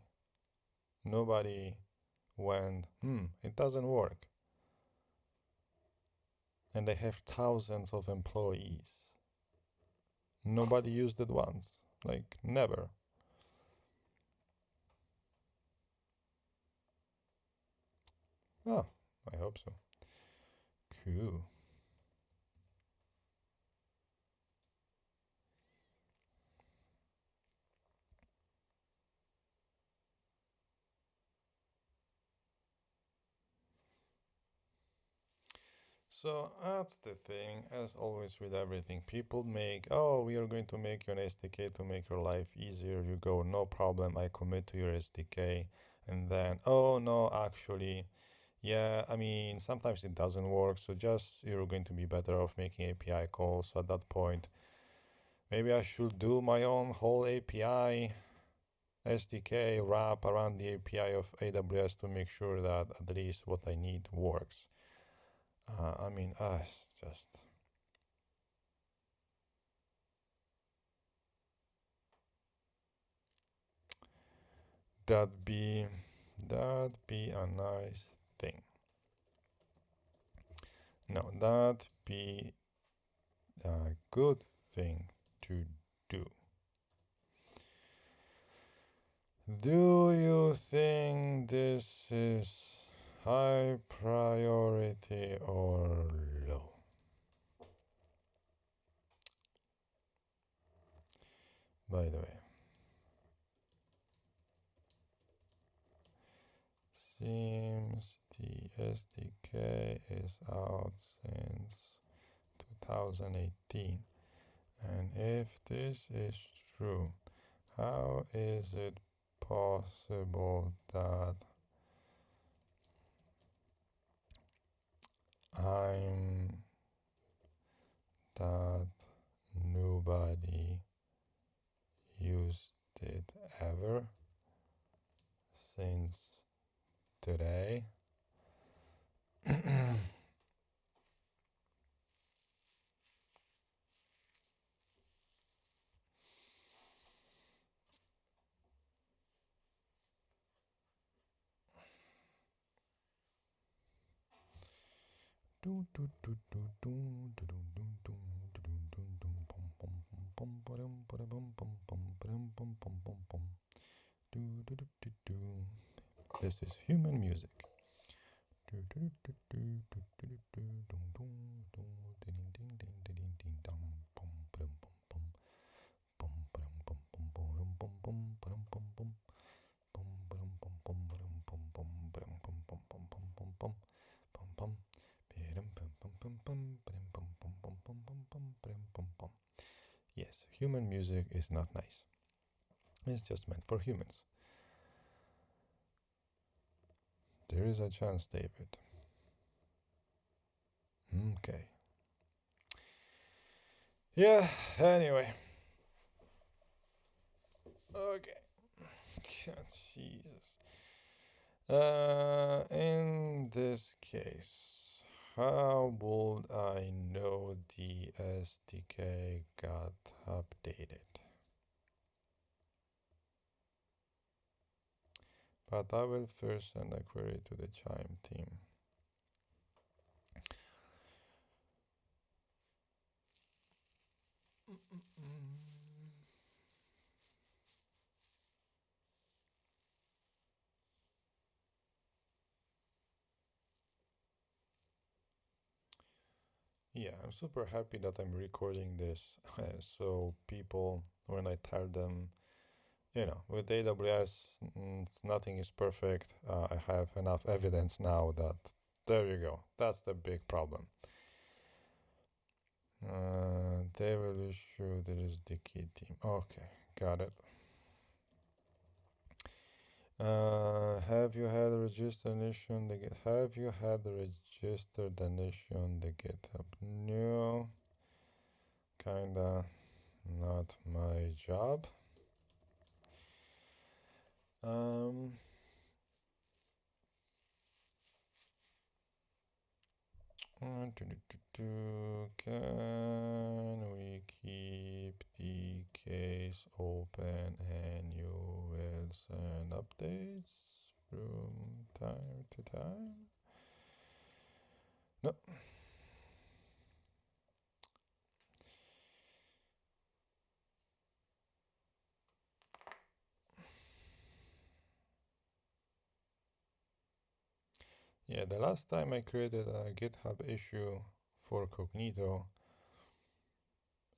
Nobody went, it doesn't work. And they have thousands of employees. Nobody used it once. Like never. Oh, I hope so. Cool. So that's the thing, as always with everything. People make, oh, we are going to make you an SDK to make your life easier. You go, no problem, I commit to your SDK. And then, oh, no, actually, yeah, I mean, sometimes it doesn't work. So just you're going to be better off making API calls. So at that point, maybe I should do my own whole API SDK wrap around the API of AWS to make sure that at least what I need works. I mean, it's just. That'd be a nice thing. No, that'd be a good thing to do. Do you think this is high priority or low? By the way, seems the SDK is out since 2018. And if this is true, how is it possible that that nobody used it ever since today? This is human music. Yes, human music is not nice. It's just meant for humans. There is a chance, David. Okay. Yeah, anyway. Okay. Jesus. In this case, how would I know the SDK got updated? But I will first send a query to the Chime team. Yeah, I'm super happy that I'm recording this so people, when I tell them, with AWS, nothing is perfect. I have enough evidence now that, there you go, that's the big problem. They will issue, there is the key team. Okay, got it. Have you had registered an issue on the Have you had registered an issue on the GitHub? No, kinda not my job. Can we keep the case open and you will send updates from time to time? No. Yeah, the last time I created a GitHub issue for Cognito,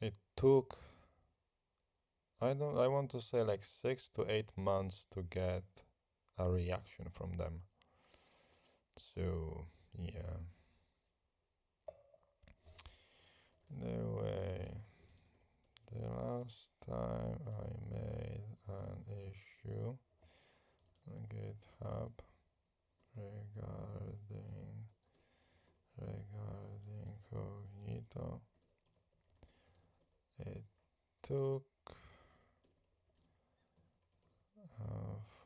it took, I want to say like 6 to 8 months to get a reaction from them. So, yeah. Anyway, the last time I made an issue on GitHub regarding Cognito, it took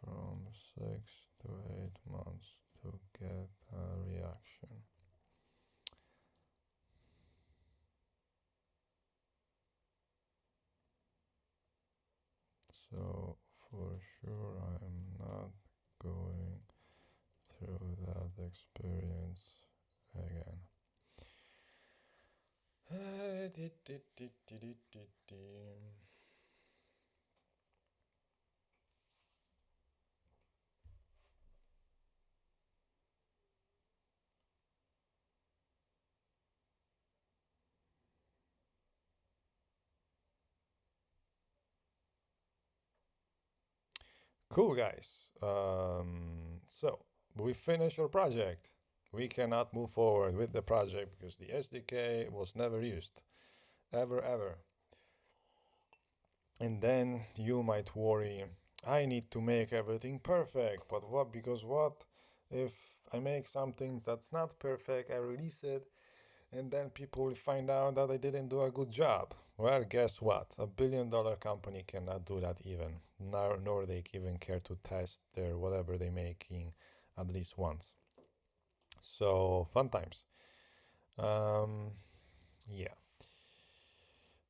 from 6 to 8 months to get a reaction. So for sure I'm not going through that experience again. Cool, guys. So we finished our project. We cannot move forward with the project because the SDK was never used, ever. And then you might worry, I need to make everything perfect. But what? Because what if I make something that's not perfect, I release it, and then people will find out that I didn't do a good job? Well, guess what? A billion-dollar company cannot do that even, nor they even care to test their whatever they're making at least once. So, fun times. Yeah.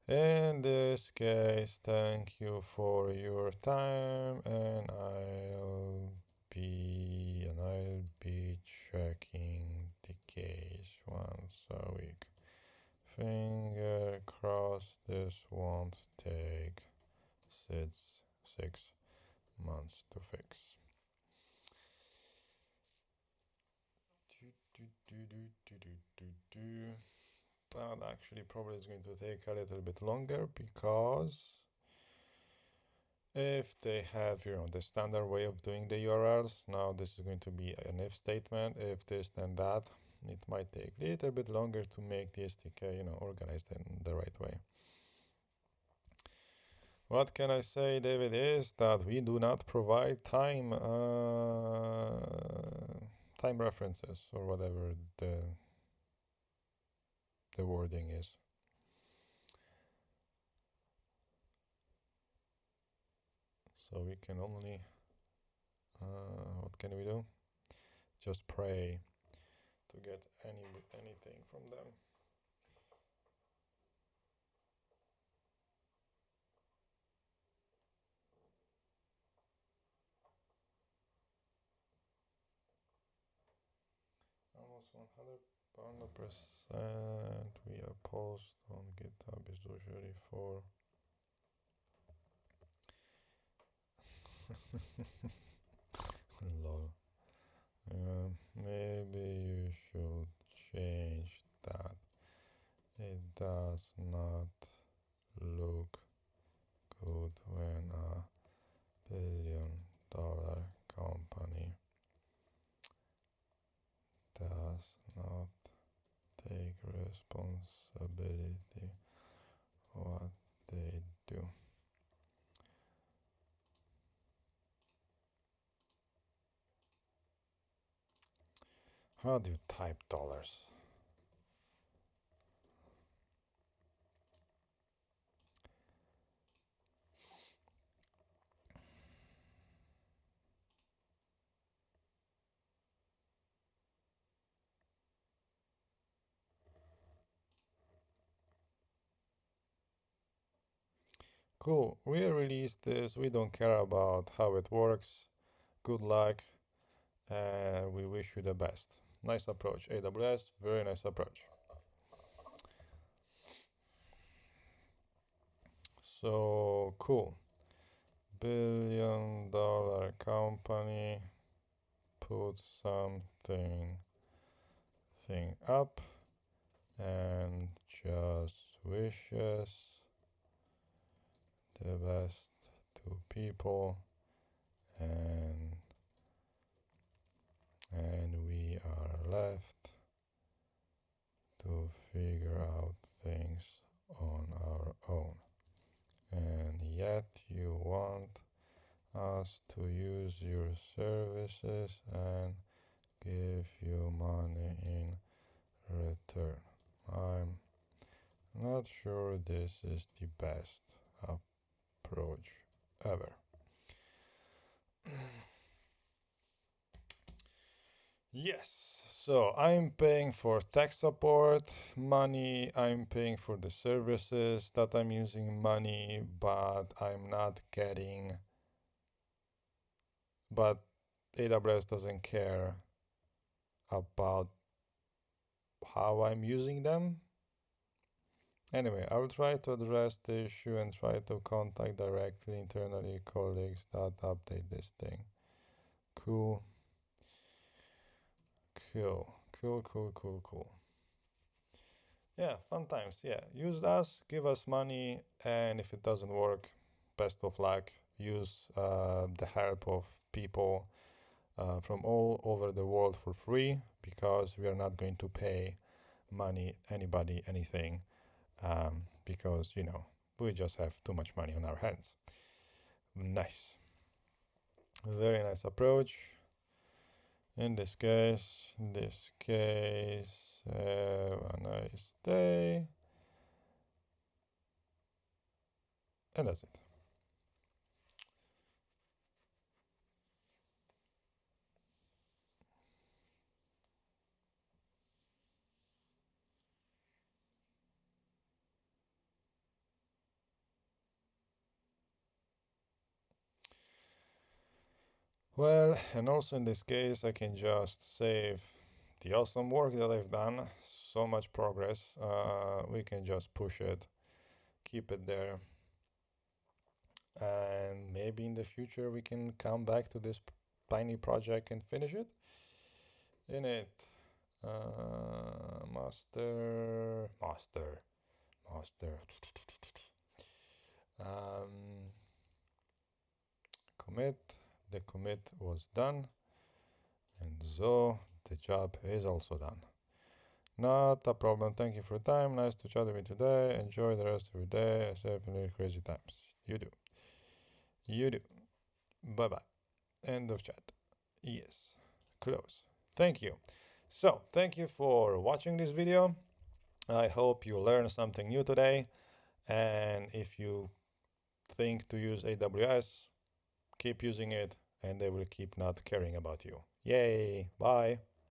In this case, thank you for your time, and I'll be checking the case once a week. Finger crossed this won't take 6 months to fix. But actually probably it's going to take a little bit longer, because if they have, the standard way of doing the URLs, now this is going to be an if statement, if this then that, it might take a little bit longer to make the SDK, organized in the right way. What can I say, David, is that we do not provide time references, or whatever the wording is. So we can only, what can we do? Just pray to get anything from them. Almost 100%. We are post on GitHub is usually for. Lol. Maybe you should change that. It does not look good when a $1 billion company does not take responsibility what they do. How do you type dollars? Cool, we released this. We don't care about how it works. Good luck, and we wish you the best. Nice approach, AWS, very nice approach. So cool. $1 billion company put something up and just wishes the best to people, and we are left to figure out things on our own. And yet you want us to use your services and give you money in return. I'm not sure this is the best approach ever. Yes, so I'm paying for tech support money, I'm paying for the services that I'm using money, but I'm not getting, but AWS doesn't care about how I'm using them. Anyway, I will try to address the issue and try to contact directly internally colleagues that update this thing. Cool. Yeah, fun times. Yeah, use us, give us money, and if it doesn't work, best of luck. Use the help of people from all over the world for free, because we are not going to pay anybody anything, because we just have too much money on our hands. Nice, very nice approach. In this case, have a nice day, and that's it. Well, and also in this case, I can just save the awesome work that I've done. So much progress. We can just push it, keep it there. And maybe in the future, we can come back to this tiny project and finish it. In it, Master. Commit. The commit was done, and so the job is also done. Not a problem. Thank you for your time. Nice to chat with you today. Enjoy the rest of your day. Definitely crazy times. You do. You do. Bye bye. End of chat. Yes. Close. Thank you. So, thank you for watching this video. I hope you learned something new today. And if you think to use AWS, keep using it and they will keep not caring about you. Yay. Bye.